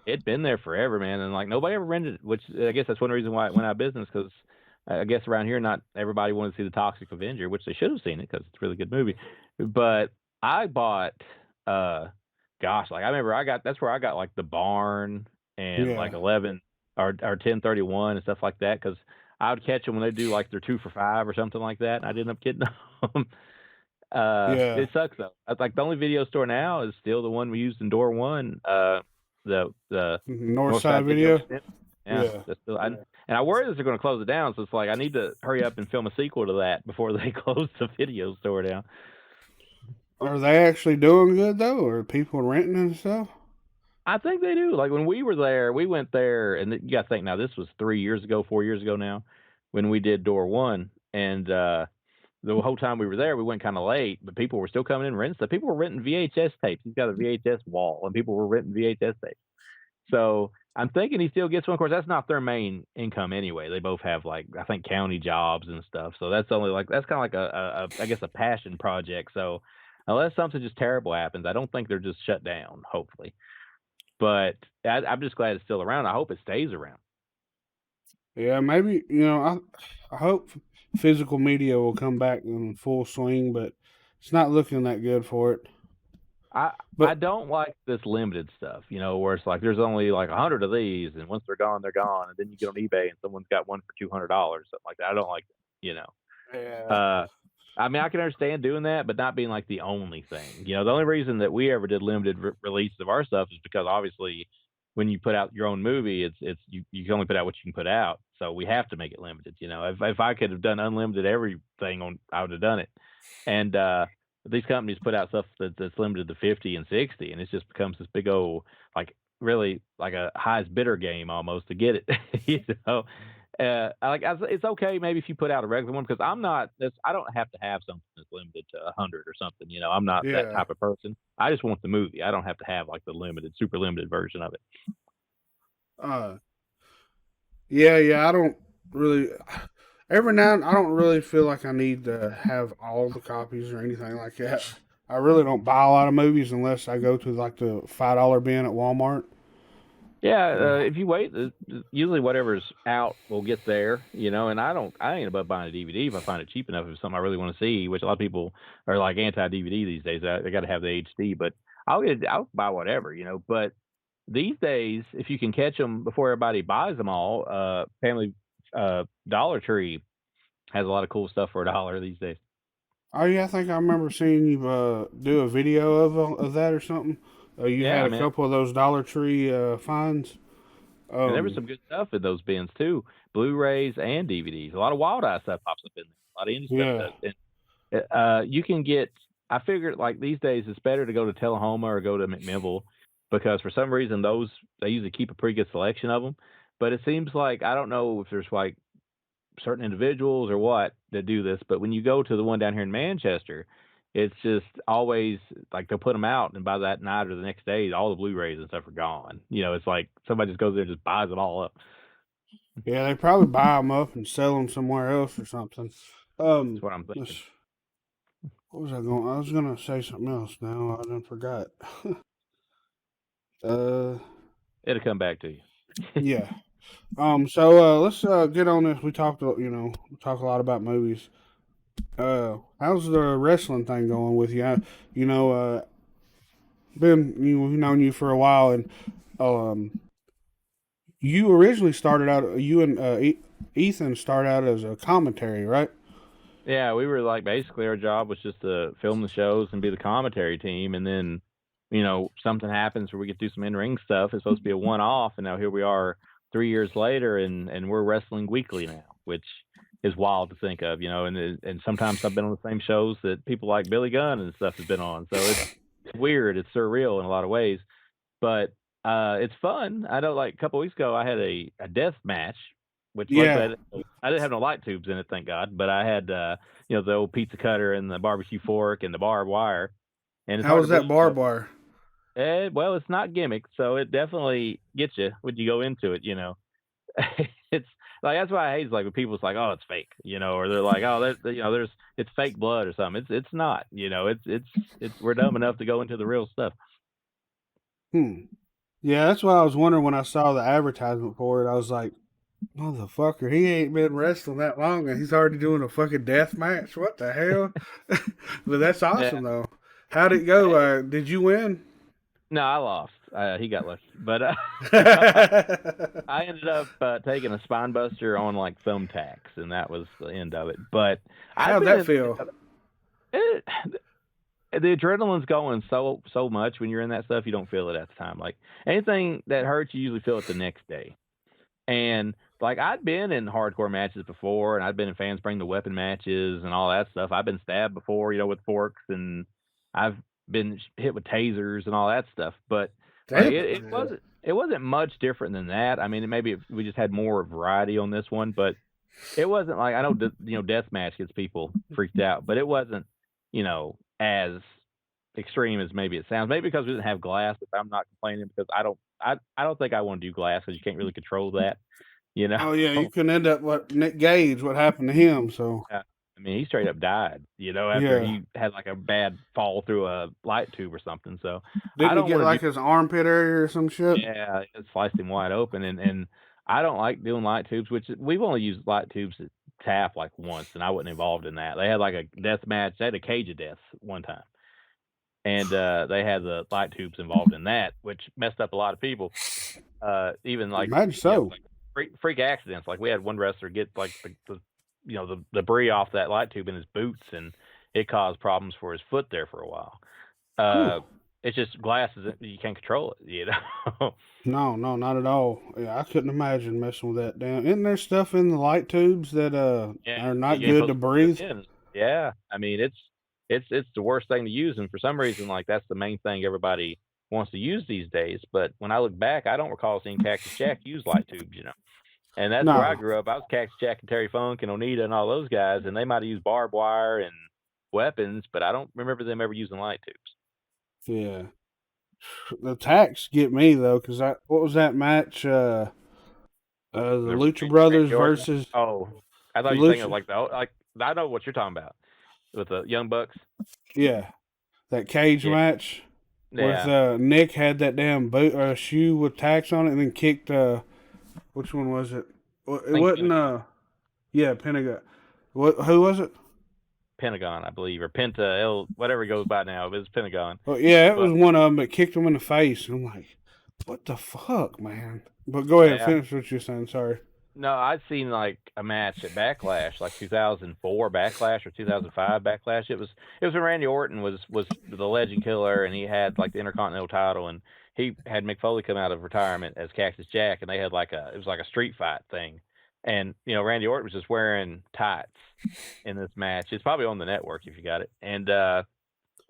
it'd been there forever, man, and like nobody ever rented it, which I guess that's one reason why it went out of business because I guess around here not everybody wanted to see the Toxic Avenger, which they should have seen it because it's a really good movie. But I bought, gosh, like I remember that's where I got like the Barn and like Yeah. 11 or 1031 and stuff like that because I would catch them when they do like their 2 for $5 or something like that, and I'd end up getting them. Yeah. It sucks though. Like the only video store now is still the one we used in door one. the Northside Video. Yeah. That's still, and I worry that they're going to close it down. So it's like I need to hurry up and film a sequel to that before they close the video store down. Are they actually doing good though? Or are people renting and stuff? I think they do. Like when we were there, we went there, and you got to think now. This was 4 years ago now, when we did Door One, and the whole time we were there, we went kind of late, but people were still coming in and renting stuff. People were renting VHS tapes. He's got a VHS wall, and people were renting VHS tapes. So I'm thinking he still gets one. Of course, that's not their main income anyway. They both have like I think county jobs and stuff. So that's only like that's kind of like I guess a passion project. So unless something just terrible happens, I don't think they're just shut down. Hopefully. But I'm just glad it's still around. I hope it stays around. Yeah, maybe I hope physical media will come back in full swing, but it's not looking that good for it. I don't like this limited stuff, where it's like there's only like 100 of these, and once they're gone, and then you get on eBay and someone's got one for $200, something like that. I don't like that, Yeah. I mean, I can understand doing that, but not being like the only thing. The only reason that we ever did limited releases of our stuff is because obviously, when you put out your own movie, it's you can only put out what you can put out. So we have to make it limited. If I could have done unlimited everything I would have done it. And these companies put out stuff that's limited to 50 and 60, and it just becomes this big old really like a highest bidder game almost to get it. It's okay maybe if you put out a regular one, because I don't have to have something that's limited to 100 or something. I'm not that type of person. I just want the movie. I don't have to have like the super limited version of it. Yeah, I don't really. Every now and then, I don't really feel like I need to have all the copies or anything like that. I really don't buy a lot of movies unless I go to like the $5 bin at Walmart. Yeah, if you wait, usually whatever's out will get there, and I ain't above buying a DVD if I find it cheap enough. If it's something I really want to see, which a lot of people are like anti-DVD these days. They got to have the HD, but I'll buy whatever, But these days, if you can catch them before everybody buys them all, Family Dollar Tree has a lot of cool stuff for $1 these days. Oh yeah, I think I remember seeing you do a video of that or something. You had a couple of those Dollar Tree finds. And there was some good stuff in those bins too, Blu-rays and DVDs. A lot of Wild Eye stuff pops up in there. A lot of indie stuff. And, you can get. I figured like these days it's better to go to Tullahoma or go to McMinnville, because for some reason they usually keep a pretty good selection of them. But it seems like I don't know if there's like certain individuals or what that do this, but when you go to the one down here in Manchester, it's just always like they'll put them out, and by that night or the next day, all the Blu-rays and stuff are gone. It's like somebody just goes there and just buys them all up. Yeah, they probably buy them up and sell them somewhere else or something. That's what I'm thinking. What was I going? I was gonna say something else. Now I done forgot. It'll come back to you. Yeah. So let's get on this. We talk a lot about movies. How's the wrestling thing going with you? We've known you for a while, and you originally started out. You and Ethan started out as a commentary, right? Yeah, we were like basically our job was just to film the shows and be the commentary team, and then something happens where we get to do some in-ring stuff. It's supposed to be a one-off, and now here we are 3 years later, and we're wrestling weekly now, which is wild to think of, and sometimes I've been on the same shows that people like Billy Gunn and stuff has been on. So it's weird. It's surreal in a lot of ways, but it's fun. I know like a couple weeks ago, I had a death match, which I didn't have no light tubes in it, thank God, but I had, the old pizza cutter and the barbecue fork and the barbed wire. And how was that barbed wire? Well, it's not gimmick, so it definitely gets you when you go into it. It's like that's why I hate like when people's like, "Oh, it's fake," or they're like, "Oh, it's fake blood or something." It's not. It's we're dumb enough to go into the real stuff. Yeah, that's what I was wondering when I saw the advertisement for it. I was like, "Motherfucker, he ain't been wrestling that long, and he's already doing a fucking death match. What the hell?" But that's awesome though. How'd it go? Did you win? No, I lost. He got lucky, but I ended up taking a spine buster on like thumbtacks, and that was the end of it. But how'd that feel? the adrenaline's going so much when you're in that stuff, you don't feel it at the time. Like anything that hurts, you usually feel it the next day. And like I'd been in hardcore matches before, and I'd been in fans bring the weapon matches and all that stuff. I've been stabbed before, with forks, and I've been hit with tasers and all that stuff. But like it wasn't much different than that. I mean, we just had more variety on this one, but it wasn't like I know deathmatch gets people freaked out, but it wasn't as extreme as maybe it sounds. Maybe because we didn't have glass, but I'm not complaining because I don't think I want to do glass because you can't really control that. Oh yeah, you can end up like Nick Gage. What happened to him? So I mean, he straight up died. After he had like a bad fall through a light tube or something. So didn't he get like his armpit area or some shit? Yeah, it sliced him wide open, and I don't like doing light tubes, which we've only used light tubes at TAF like once, and I wasn't involved in that. They had like a death match. They had a cage of deaths one time. And they had the light tubes involved in that, which messed up a lot of people. Even like, imagine so. Like freak accidents. Like we had one wrestler get like the debris off that light tube in his boots, and it caused problems for his foot there for a while. It's just glasses, you can't control it, No, not at all. Yeah, I couldn't imagine messing with that. Damn, isn't there stuff in the light tubes that are not good to breathe? Yeah, I mean it's the worst thing to use, and for some reason, like that's the main thing everybody wants to use these days. But when I look back, I don't recall seeing Cactus Jack use light tubes, And that's where I grew up. I was Cactus Jack and Terry Funk and Onita and all those guys, and they might have used barbed wire and weapons, but I don't remember them ever using light tubes. Yeah, the tacks get me though, because what was that match? The Lucha Brothers versus. Oh, I thought you were thinking like I know what you're talking about with the Young Bucks. Yeah, that cage match with Nick had that damn shoe with tacks on it, and then kicked. Which one was it? It wasn't. Yeah, Pentagon. Who was it? Pentagon, I believe, or Penta L, whatever he goes by now. It was Pentagon. Well, yeah, it was one of them that kicked him in the face. I'm like, what the fuck, man? But go ahead, finish what you're saying. Sorry. No, I'd seen like a match at Backlash, like 2004 Backlash or 2005 Backlash. It was when Randy Orton was the Legend Killer, and he had like the Intercontinental title, and he had Mick Foley come out of retirement as Cactus Jack, and they had it was like a street fight thing. And, Randy Orton was just wearing tights in this match. It's probably on the network if you got it. And,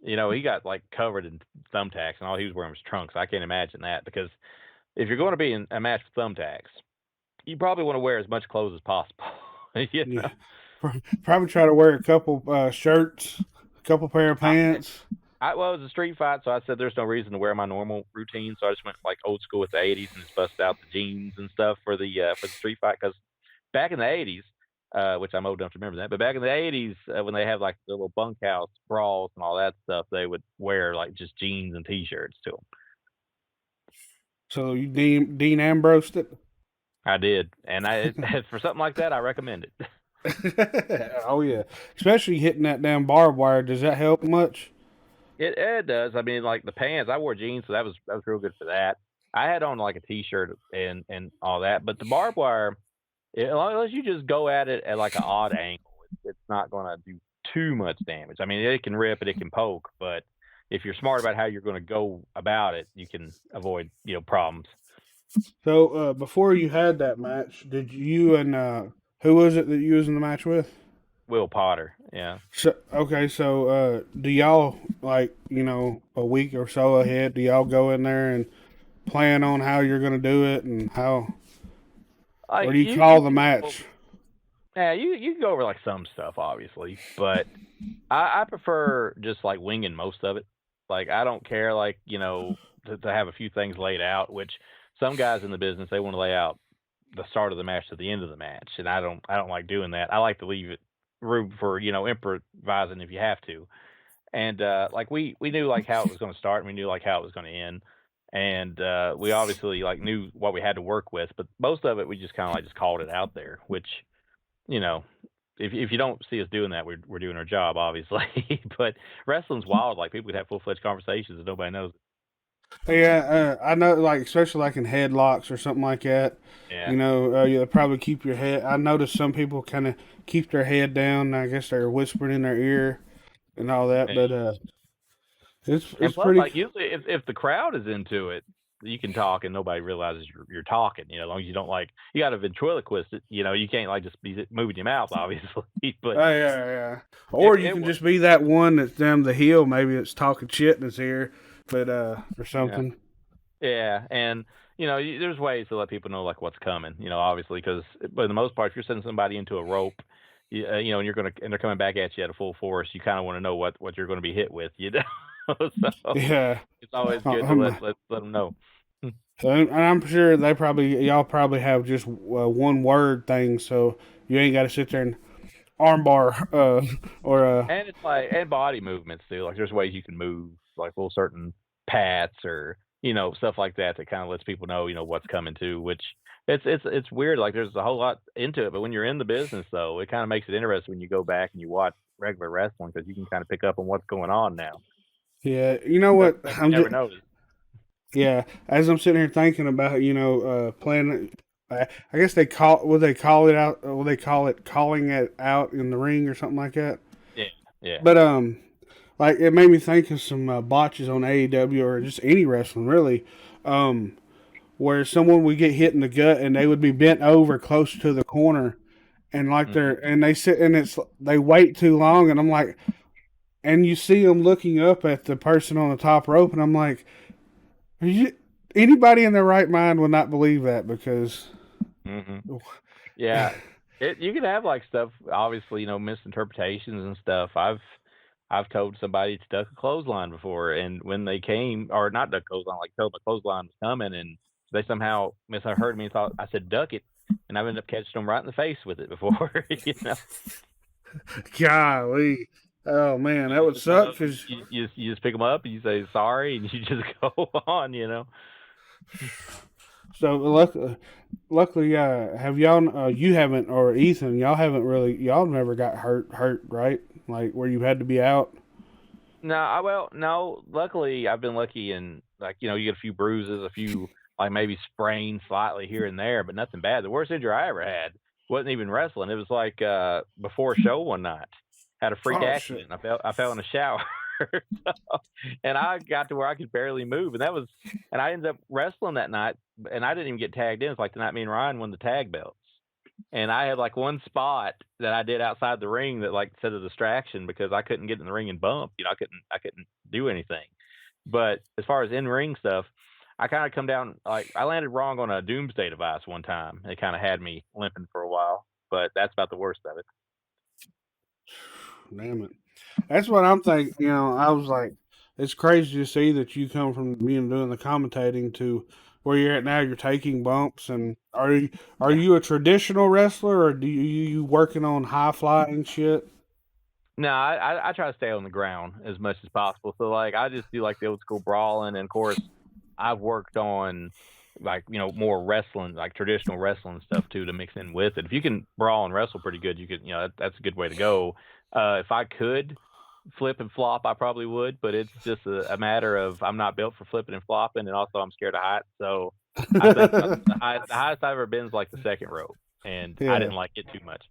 he got like covered in thumbtacks, and all he was wearing was trunks. I can't imagine that, because if you're going to be in a match with thumbtacks, you probably want to wear as much clothes as possible. Yeah. Probably try to wear a couple shirts, a couple pair of pants. It was a street fight, so I said there's no reason to wear my normal routine. So I just went like old school with the 80s and just busted out the jeans and stuff for the street fight, because back in the 80s, which I'm old enough to remember that, but back in the 80s, when they have like the little bunkhouse brawls and all that stuff, they would wear like just jeans and t-shirts to them. So you Dean Ambrosed it? I did, and for something like that, I recommend it. Oh yeah, especially hitting that damn barbed wire. Does that help much? It does. I mean, like the pants, I wore jeans, so that was real good for that. I had on like a t-shirt and all that, but the barbed wire, unless you just go at it at like an odd angle, it's not going to do too much damage. I mean, it can rip it can poke, but if you're smart about how you're going to go about it, you can avoid problems. So before you had that match, did you and who was it that you was in the match with? Will Potter, yeah. So do y'all like a week or so ahead? Do y'all go in there and plan on how you're going to do it and how? Or do you call the match? Yeah, you go over like some stuff, obviously, but I prefer just like winging most of it. Like I don't care, like to have a few things laid out. Which some guys in the business, they want to lay out the start of the match to the end of the match, and I don't like doing that. I like to leave it room for improvising if you have to. And like we knew like how it was going to start, and we knew like how it was going to end. And we obviously like knew what we had to work with, but most of it we just kind of like just called it out there. Which, if you don't see us doing that, we're doing our job, obviously. But wrestling's wild. Like people could have full-fledged conversations and nobody knows it. Yeah, I know. Like especially like in headlocks or something like that. Yeah. You probably keep your head. I noticed some people kind of keep their head down. I guess they're whispering in their ear and all that. But And It's plus, pretty. like usually, if the crowd is into it, you can talk and nobody realizes you're talking. You know, as long as you don't like, you got to ventriloquist it. You know, you can't like just be moving your mouth, obviously. But Oh yeah, yeah. Or you it can was, just be that one that's down the hill. Maybe it's talking shit in his ear, but or yeah, something. yeah, and you know, there's ways to let people know like what's coming. You know, obviously, because for the most part, if you're sending somebody into a rope, you know, and they're coming back at you at a full force, you kind of want to know what you're going to be hit with. You know, so Yeah. it's always good to Um, let them know. and I'm sure y'all probably have just one word thing, so you ain't got to sit there and armbar or And it's like and body movements too. Like there's ways you can move, like little certain pats or stuff like that that kind of lets people know what's coming too. Which it's weird. Like there's a whole lot into it, but when you're in the business though, it kind of makes it interesting when you go back and you watch regular wrestling because you can kind of pick up on what's going on now. yeah. You know what? Stuff you I'm never just noticed. yeah. As I'm sitting here thinking about playing. I guess they call will they call it out? Will they call it calling it out in the ring or something like that? Yeah, yeah. But like it made me think of some botches on AEW or just any wrestling really, where someone would get hit in the gut and they would be bent over close to the corner and like Hmm. they sit and they wait too long and I'm like and you see them looking up at the person on the top rope and I'm like, are you, anybody in their right mind would not believe that because Hmm. Yeah, you can have like stuff, obviously, misinterpretations and stuff. I've told somebody to duck a clothesline before, and when they came, or not duck clothesline, like told them a clothesline was coming, and they somehow misheard me and thought I said duck it, and I've ended up catching them right in the face with it before. golly, oh man, that You would just kind suck of because you just pick them up and you say sorry, and you just go on. so luckily, have y'all you haven't or Ethan y'all haven't really y'all never got hurt right like where you had to be out. No, well, no. Luckily, I've been lucky and like you get a few bruises, a few like maybe sprains slightly here and there, but nothing bad. The worst injury I ever had wasn't even wrestling. It was like before a show one night. Had a freak Oh shit! accident. I fell in a shower. So, and I got to where I could barely move, and I ended up wrestling that night, and I didn't even get tagged in. It's like the night me and Ryan won the tag belts. And I had like one spot that I did outside the ring that like set a distraction because I couldn't get in the ring and bump. I couldn't do anything. But as far as in ring stuff, I kind of come down like I landed wrong on a doomsday device one time. It kind of had me limping for a while, but that's about the worst of it. Damn it. That's what I'm thinking. I was like, it's crazy to see that you come from being doing the commentating to where you're at now. You're taking bumps, and are Yeah. you a traditional wrestler or do you working on high flying shit? No, I try to stay on the ground as much as possible. So like I just do like the old school brawling, and of course I've worked on like more wrestling, like traditional wrestling stuff too to mix in with it. If you can brawl and wrestle pretty good, you could that's a good way to go. If I could flip and flop, I probably would, but it's just a matter of I'm not built for flipping and flopping, and also I'm scared of heights. So I think the highest I've ever been is like the second rope, and I Yeah. didn't like it too much.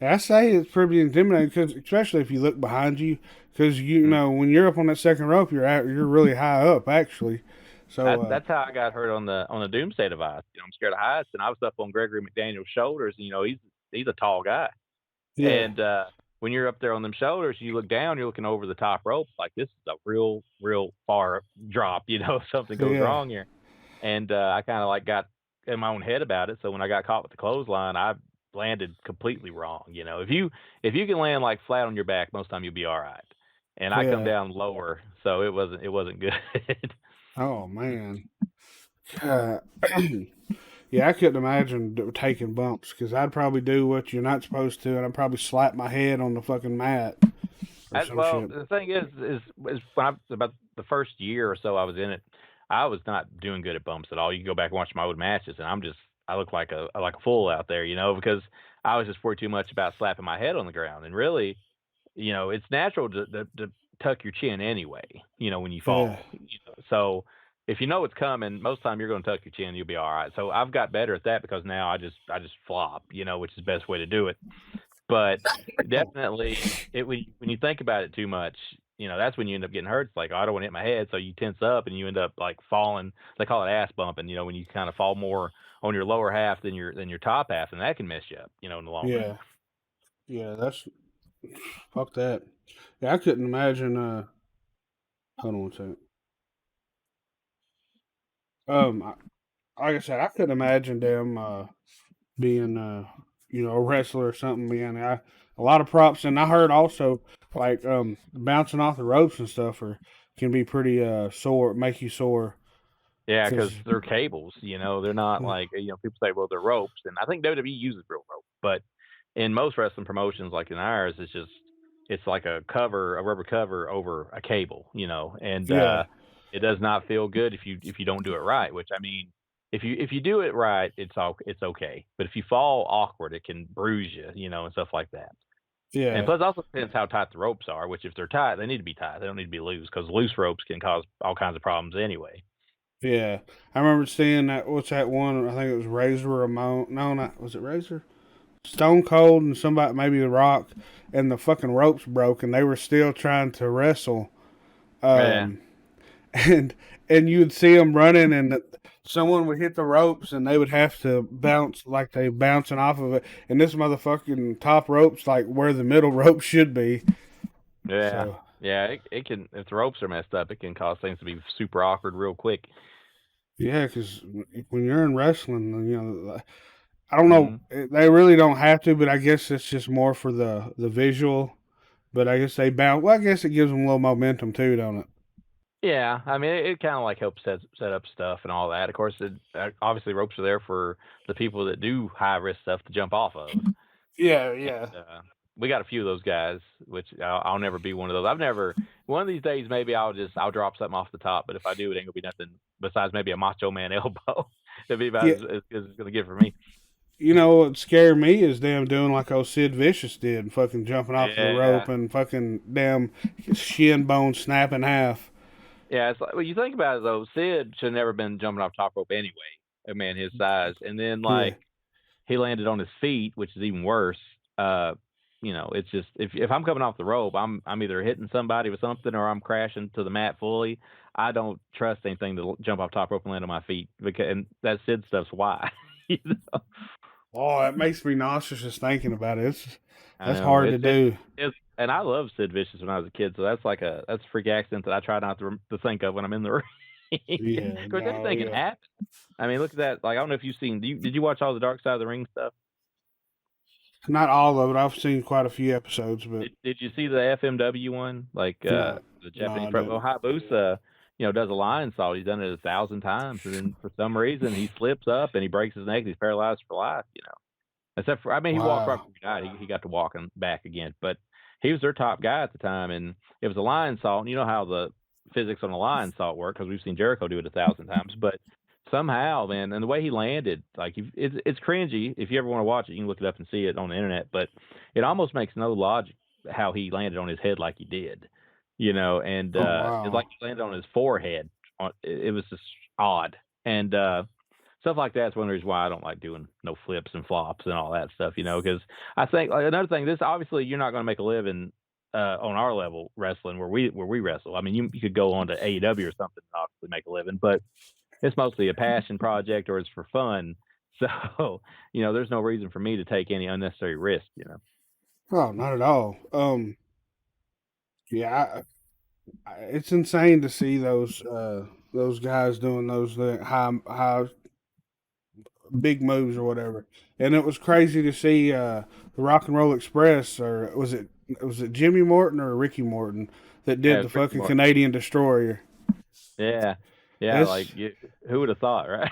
I say it's pretty intimidating because, especially if you look behind you, because Mm. when you're up on that second rope, you're really high up actually. So That's how I got hurt on the Doomsday device. I'm scared of heights, and I was up on Gregory McDaniel's shoulders. And, he's a tall guy, yeah, and when you're up there on them shoulders, you look down, you're looking over the top rope. Like this is a real far drop. If something goes yeah, wrong here, and I kind of like got in my own head about it. So when I got caught with the clothesline, I landed completely wrong. If you can land like flat on your back, most time you'll be all right. And I come yeah. down lower, so it wasn't good. Oh man. Uh, yeah, I couldn't imagine taking bumps because I'd probably do what you're not supposed to, and I'd probably slap my head on the fucking mat or some Well, shit. the thing is when I was about the first year or so I was in it, I was not doing good at bumps at all. You can go back and watch my old matches, and I look like a fool out there, because I was just worried too much about slapping my head on the ground. And really, it's natural to tuck your chin anyway, when you Yeah, fall. So if you know it's coming, most of the time you're going to tuck your chin, you'll be all right. So I've got better at that because now I just flop, which is the best way to do it. But definitely, when you think about it too much, that's when you end up getting hurt. It's like, oh, I don't want to hit my head, so you tense up and you end up like falling. They call it ass bumping. When you kind of fall more on your lower half than your top half, and that can mess you up. In the long run. Yeah. Yeah, that's fuck that. Yeah, I couldn't imagine. Hold on a second. Like I said, I couldn't imagine them being, a wrestler or something. A lot of props, and I heard also like bouncing off the ropes and stuff can be pretty sore, make you sore. Yeah, because Cause they're cables. They're not like people say, well, they're ropes, and I think WWE uses real rope, but in most wrestling promotions, like in ours, it's like a rubber cover over a cable. And yeah, it does not feel good if you don't do it right. Which I mean, if you do it right, it's okay. But if you fall awkward, it can bruise you, and stuff like that. And yeah, plus, it also depends how tight the ropes are. Which if they're tight, they need to be tight. They don't need to be loose because loose ropes can cause all kinds of problems anyway. yeah. I remember seeing that. What's that one? I think it was Razor Ramon. No, not was it Razor? Stone Cold and somebody, maybe The Rock, and the fucking ropes broke, and they were still trying to wrestle. Yeah. Um, and you'd see them running, and someone would hit the ropes, and they would have to bounce like they bouncing off of it. And this motherfucking top rope's like where the middle rope should be. Yeah, So yeah. It can if the ropes are messed up, it can cause things to be super awkward real quick. yeah, because when you're in wrestling, I don't know, Hmm. they really don't have to, but I guess it's just more for the visual. But I guess they bounce. Well, I guess it gives them a little momentum too, don't it? Yeah, I mean, it kind of like helps set up stuff and all that. Of course, obviously ropes are there for the people that do high risk stuff to jump off of. Yeah, And, yeah. we got a few of those guys, which I'll never be one of those. I've never. One of these days, maybe I'll drop something off the top, but if I do, it ain't gonna be nothing besides maybe a Macho Man elbow. It'll be about Yeah, as good as it's gonna get for me. what scared me is them doing like old Sid Vicious did, fucking jumping off the rope Yeah. and fucking damn shin bone snap in half. Yeah, it's like, well, you think about it though. Sid should have never been jumping off top rope anyway. A man his size, and then Yeah. like he landed on his feet, which is even worse. It's just if I'm coming off the rope, I'm either hitting somebody with something or I'm crashing to the mat fully. I don't trust anything to jump off top rope and land on my feet and that Sid stuff's why. you know? Oh, it makes me nauseous just thinking about it. I That's know hard to do. and I loved Sid Vicious when I was a kid, so that's that's a freak accident that I try not to think of when I'm in the ring. Yeah, Of course, no, anything can yeah. happen. I mean, look at that. Like, I don't know if you've seen. Did you watch all the Dark Side of the Ring stuff? Not all of it. I've seen quite a few episodes, but Did you see the FMW one? Like no, the no, Japanese I pro? Well, didn't. Hayabusa, does a lion salt. He's done it 1,000 times, and then for some reason he slips up and he breaks his neck. And he's paralyzed for life. Except for, I mean, he walked right Wow. before he died. He got to walking back again, but he was their top guy at the time, and it was a lion salt. And you know how the physics on a lion salt work because we've seen Jericho do it 1,000 times. But somehow, man, and the way he landed, like it's cringy. If you ever want to watch it, you can look it up and see it on the internet. But it almost makes no logic how he landed on his head like he did, and Oh it's like wow. he landed on his forehead. It was just odd, and stuff like that's one reason why I don't like doing no flips and flops and all that stuff, because I think like another thing, this obviously you're not going to make a living on our level wrestling where we wrestle. I mean, you could go on to AEW or something and obviously make a living, but it's mostly a passion project or it's for fun. So, there's no reason for me to take any unnecessary risk. Oh, not at all. Yeah, it's insane to see those guys doing those high big moves or whatever. And it was crazy to see the Rock and Roll Express, or was it Jimmy Morton or Ricky Morton that Yeah, did the it's Ricky fucking Martin. Canadian Destroyer. Yeah. Yeah, It's like who would have thought, right?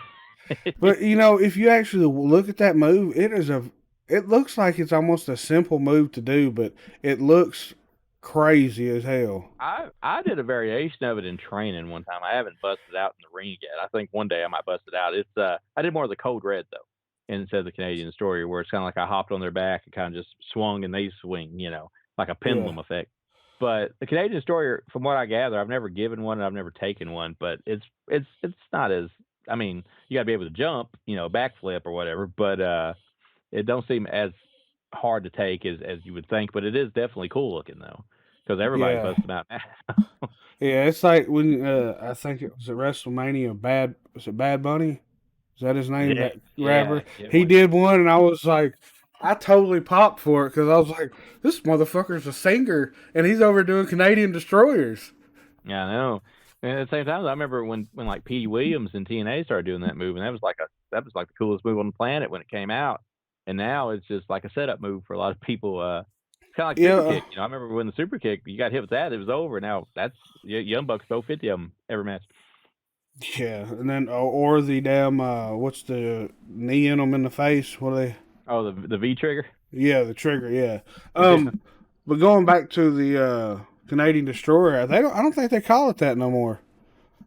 But if you actually look at that move, it looks like it's almost a simple move to do, but it looks crazy as hell. I did a variation of it in training one time. I haven't busted it out in the ring yet. I think one day I might bust it out. It's I did more of the code red though, instead of the Canadian Destroyer, where it's kind of like I hopped on their back and kind of just swung and they swing, like a Yeah. pendulum effect. But the Canadian Destroyer, from what I gather, I've never given one and I've never taken one, but it's not as, I mean, you got to be able to jump, backflip or whatever, but it don't seem as hard to take as you would think. But it is definitely cool looking though. because everybody's Yeah. busting out now. Yeah, it's like when I think it was at WrestleMania. Was it Bad Bunny? Is that his name? Yeah, That yeah, rapper. it He went. did one, and I was like, I totally popped for it because I was like, this motherfucker's a singer, and he's over doing Canadian Destroyers. Yeah, I know. And at the same time, I remember when like Petey Williams and TNA started doing that move, and that was like the coolest move on the planet when it came out. And now it's just like a setup move for a lot of people. It's kind of like super Yeah, kick. I remember when the super kick, you got hit with that, it was over. Now that's Young Bucks throw 50 of them every match. yeah, and then or the damn what's the knee in them in the face? What are they? Oh, the V trigger. Yeah, the trigger. Yeah. Yeah. But going back to the Canadian Destroyer, they don't. I don't think they call it that no more.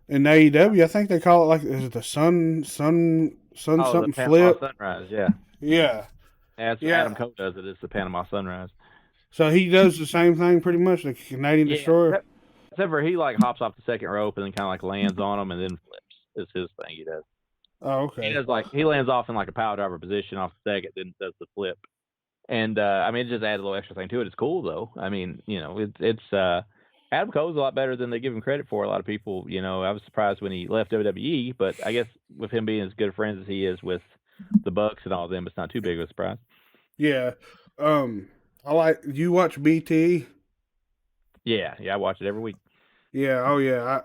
In AEW, I think they call it like is it the sun Oh, the something Panama flip? Sunrise. Yeah, Yeah, as Adam yeah. Cole does it. It's the Panama Sunrise. So he does the same thing pretty much, the Canadian Yeah, Destroyer. except for he like hops off the second rope and then kind of like lands on them and then flips. It's his thing. He does. Oh, He okay. does like he lands off in like a power driver position off the second, then does the flip. And I mean, it just adds a little extra thing to it. It's cool though. I mean, it's Adam Cole's a lot better than they give him credit for. A lot of people, I was surprised when he left WWE, but I guess with him being as good friends as he is with the Bucks and all of them, it's not too big of a surprise. Yeah. I like you watch BT. Yeah, I watch it every week. Yeah. Oh, yeah.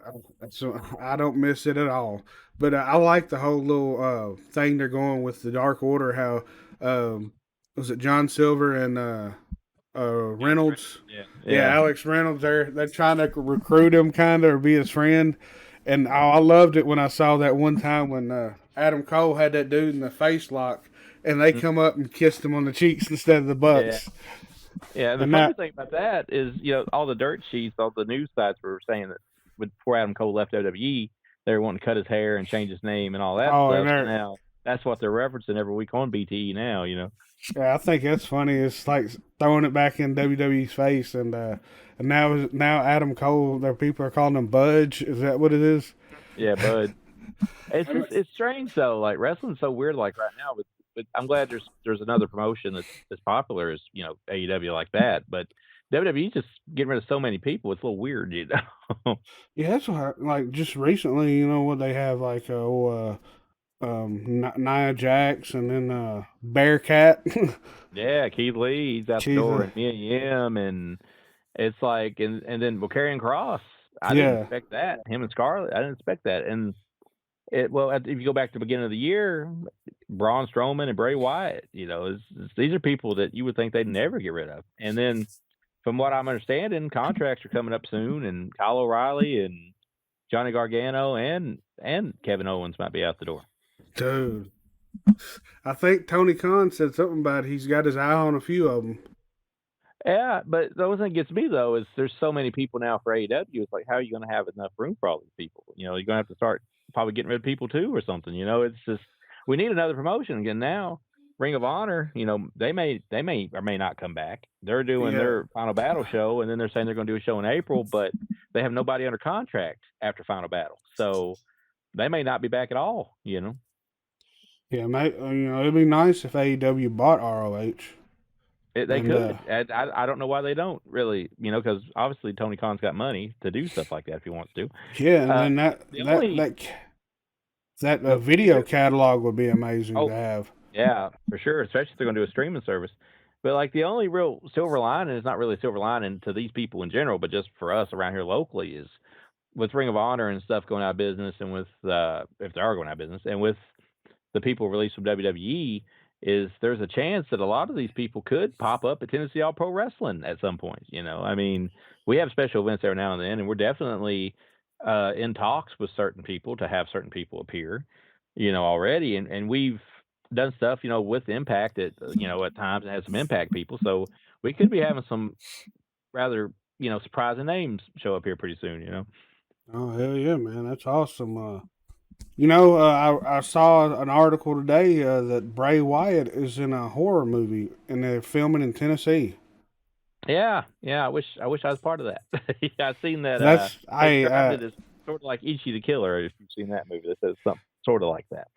So I don't miss it at all. But I like the whole little thing they're going with the Dark Order. How was it John Silver and Reynolds? Yeah, Yeah. Alex Reynolds. They're trying to recruit him, kind of, or be his friend. And I loved it when I saw that one time when Adam Cole had that dude in the face lock, and they come up and kissed him on the cheeks instead of the Yeah. Bucks. Yeah, the And funny that, thing about that is, all the dirt sheets, all the news sites were saying that before Adam Cole left WWE, they were wanting to cut his hair and change his name and all that oh, and stuff. So they're, now that's what they're referencing every week on BTE now. yeah, I think that's funny. It's like throwing it back in WWE's face, and now Adam Cole, their people are calling him Budge. Is that what it is? Yeah, bud. It's strange though. Like wrestling's so weird. Like right now, but I'm glad there's another promotion that's as popular as AEW like that. But WWE just getting rid of so many people. It's a little weird. Yeah, that's what. Like just recently, what they have like Nia Jax and then Bearcat. Yeah, Keith Lee, he's out the She's door, and Mia Yim, and it's like, and then Karrion Cross. I didn't yeah, expect that. Him and Scarlett, I didn't expect that. And if you go back to the beginning of the year, Braun Strowman and Bray Wyatt, these are people that you would think they'd never get rid of. And then, from what I'm understanding, contracts are coming up soon, and Kyle O'Reilly and Johnny Gargano and Kevin Owens might be out the door. dude. I think Tony Khan said something about he's got his eye on a few of them. Yeah, but the only thing that gets me though is there's so many people now for AEW. It's like, how are you going to have enough room for all these people? You're going to have to start probably getting rid of people too or something. It's just we need another promotion again now. Ring of Honor, they may or may not come back. They're doing their Final Battle show, and then they're saying they're going to do a show in April, but they have nobody under contract after Final Battle, so they may not be back at all. Yeah, mate. It'd be nice if AEW bought ROH. They could. I don't know why they don't really, because obviously Tony Khan's got money to do stuff like that if he wants to. Yeah, and then that video catalog would be amazing to have. Yeah, for sure, especially if they're going to do a streaming service. But like the only real silver lining is not really silver lining to these people in general, but just for us around here locally is with Ring of Honor and stuff going out of business, and with if they are going out of business, and with the people released from WWE, is there's a chance that a lot of these people could pop up at Tennessee All Pro Wrestling at some point. I mean, we have special events every now and then, and we're definitely in talks with certain people to have certain people appear, already, and we've done stuff, with Impact at at times it has some Impact people, so we could be having some rather surprising names show up here pretty soon. Oh hell yeah, man, that's awesome. I saw an article today that Bray Wyatt is in a horror movie and they're filming in Tennessee. Yeah. I wish I was part of that. Yeah, I've seen that. That's it is sort of like Ichi the Killer. If you've seen that movie, that says something sort of like that.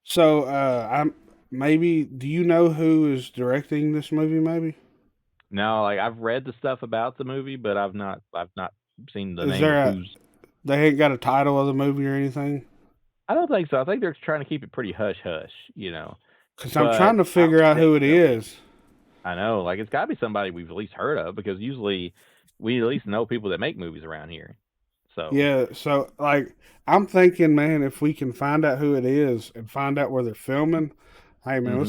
So I'm maybe. Do you know who is directing this movie? Maybe. No, like I've read the stuff about the movie, but I've not seen the Is name of there a? who's. They ain't got a title of the movie or anything. I don't think so. I think they're trying to keep it pretty hush hush, you know. Cause I'm But trying to I don't figure think out they who it film. is. I know, like it's got to be somebody we've at least heard of because usually we at least know people that make movies around here. So. Yeah, so like I'm thinking, man, if we can find out who it is and find out where they're filming, hey man, Hmm.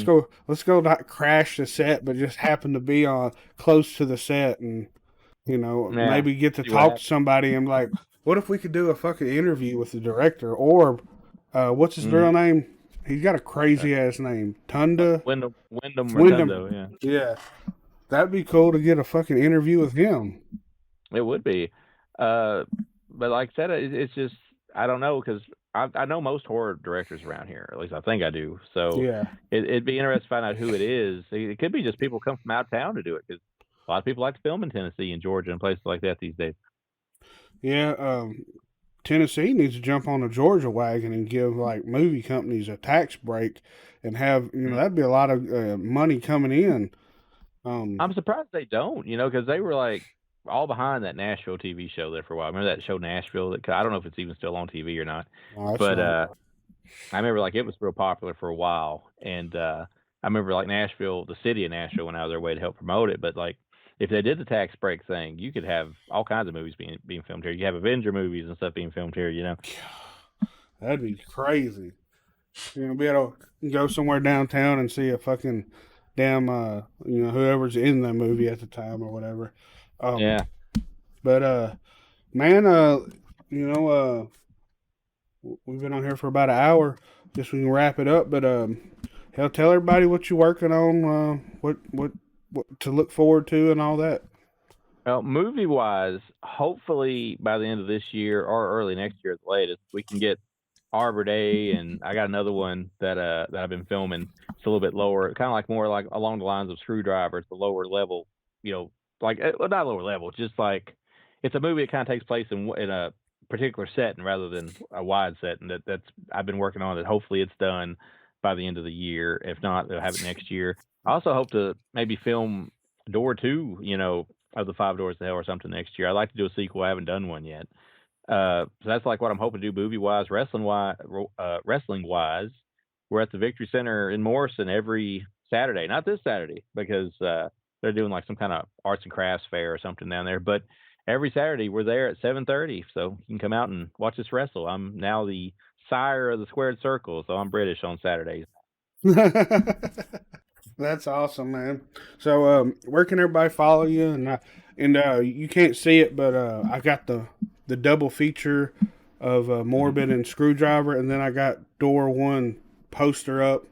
let's go not crash the set, but just happen to be on close to the set and Yeah. maybe get to See what talk to happens. somebody and like, what if we could do a fucking interview with the director or what's his Hmm. real name? He's got a crazy ass name, Tunda Wyndham Wyndham. Rotundo. Yeah, Yeah, that'd be cool to get a fucking interview with him. it would be. Uh, but like I said, it's just I don't know because I know most horror directors around here. At least I think I do. So Yeah, it'd be interesting to find out who it is. It could be just people come from out of town to do it because a lot of people like to film in Tennessee and Georgia and places like that these days. yeah. Tennessee needs to jump on the Georgia wagon and give like movie companies a tax break and have that'd be a lot of money coming in. I'm surprised they don't, because they were like all behind that Nashville TV show there for a while. Remember that show Nashville? That I don't know if it's even still on TV or not, Oh, that's but right. I remember like it was real popular for a while, and I remember like Nashville, the city of Nashville, went out of their way to help promote it. But like if they did the tax break thing, you could have all kinds of movies being filmed here. You have Avenger movies and stuff being filmed here. That'd be crazy. Be able to go somewhere downtown and see a fucking damn whoever's in the movie at the time or whatever. Um, Yeah. but man, we've been on here for about an hour. Guess we can wrap it up. But hell, tell everybody what you're working on. What to look forward to and all that. Well, movie wise, hopefully by the end of this year or early next year at the latest, we can get Arbor Day, and I got another one that I've been filming. It's a little bit lower, kind of like more like along the lines of Screwdriver. It's a lower level, like well, not lower level, just like it's a movie that kind of takes place in a particular setting rather than a wide setting. That's I've been working on it. Hopefully, it's done by the end of the year. If not, they'll have it next year. I also hope to maybe film Door Two, of the Five Doors to Hell or something next year. I'd like to do a sequel. I haven't done one yet. So that's like what I'm hoping to do movie wise, wrestling wise. We're at the Victory Center in Morrison every Saturday. Not this Saturday because they're doing like some kind of arts and crafts fair or something down there. But every Saturday we're there at 7:30, so you can come out and watch us wrestle. I'm now the sire of the squared circle, so I'm British on Saturdays. That's awesome, man. So, where can everybody follow you? And you can't see it, but I got the double feature of Mhm. Morbid and Screwdriver, and then I got Door One poster up,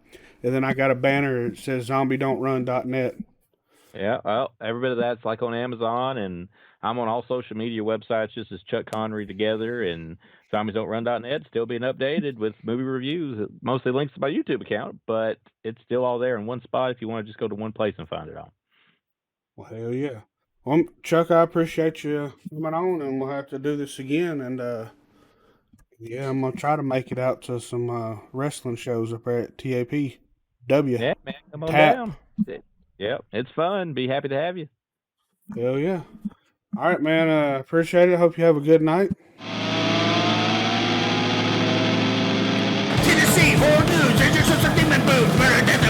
and then I got a banner that says ZombieDon'tRun.net. Yeah, well, every bit of that's like on Amazon, and I'm on all social media websites just as Chuck Conry together, and zombiesdon'trun.net still being updated with movie reviews, mostly links to my YouTube account, but it's still all there in one spot if you want to just go to one place and find it all. Well, hell yeah. Well, Chuck, I appreciate you coming on, and we'll have to do this again. And yeah, I'm gonna try to make it out to some wrestling shows up there at TAPW. Yeah, man, come on Tap. down. Yep, it's fun. Be happy to have you. Hell yeah. All right, man. Appreciate it. Hope you have a good night. Tennessee Horror News, there's just a demon booth.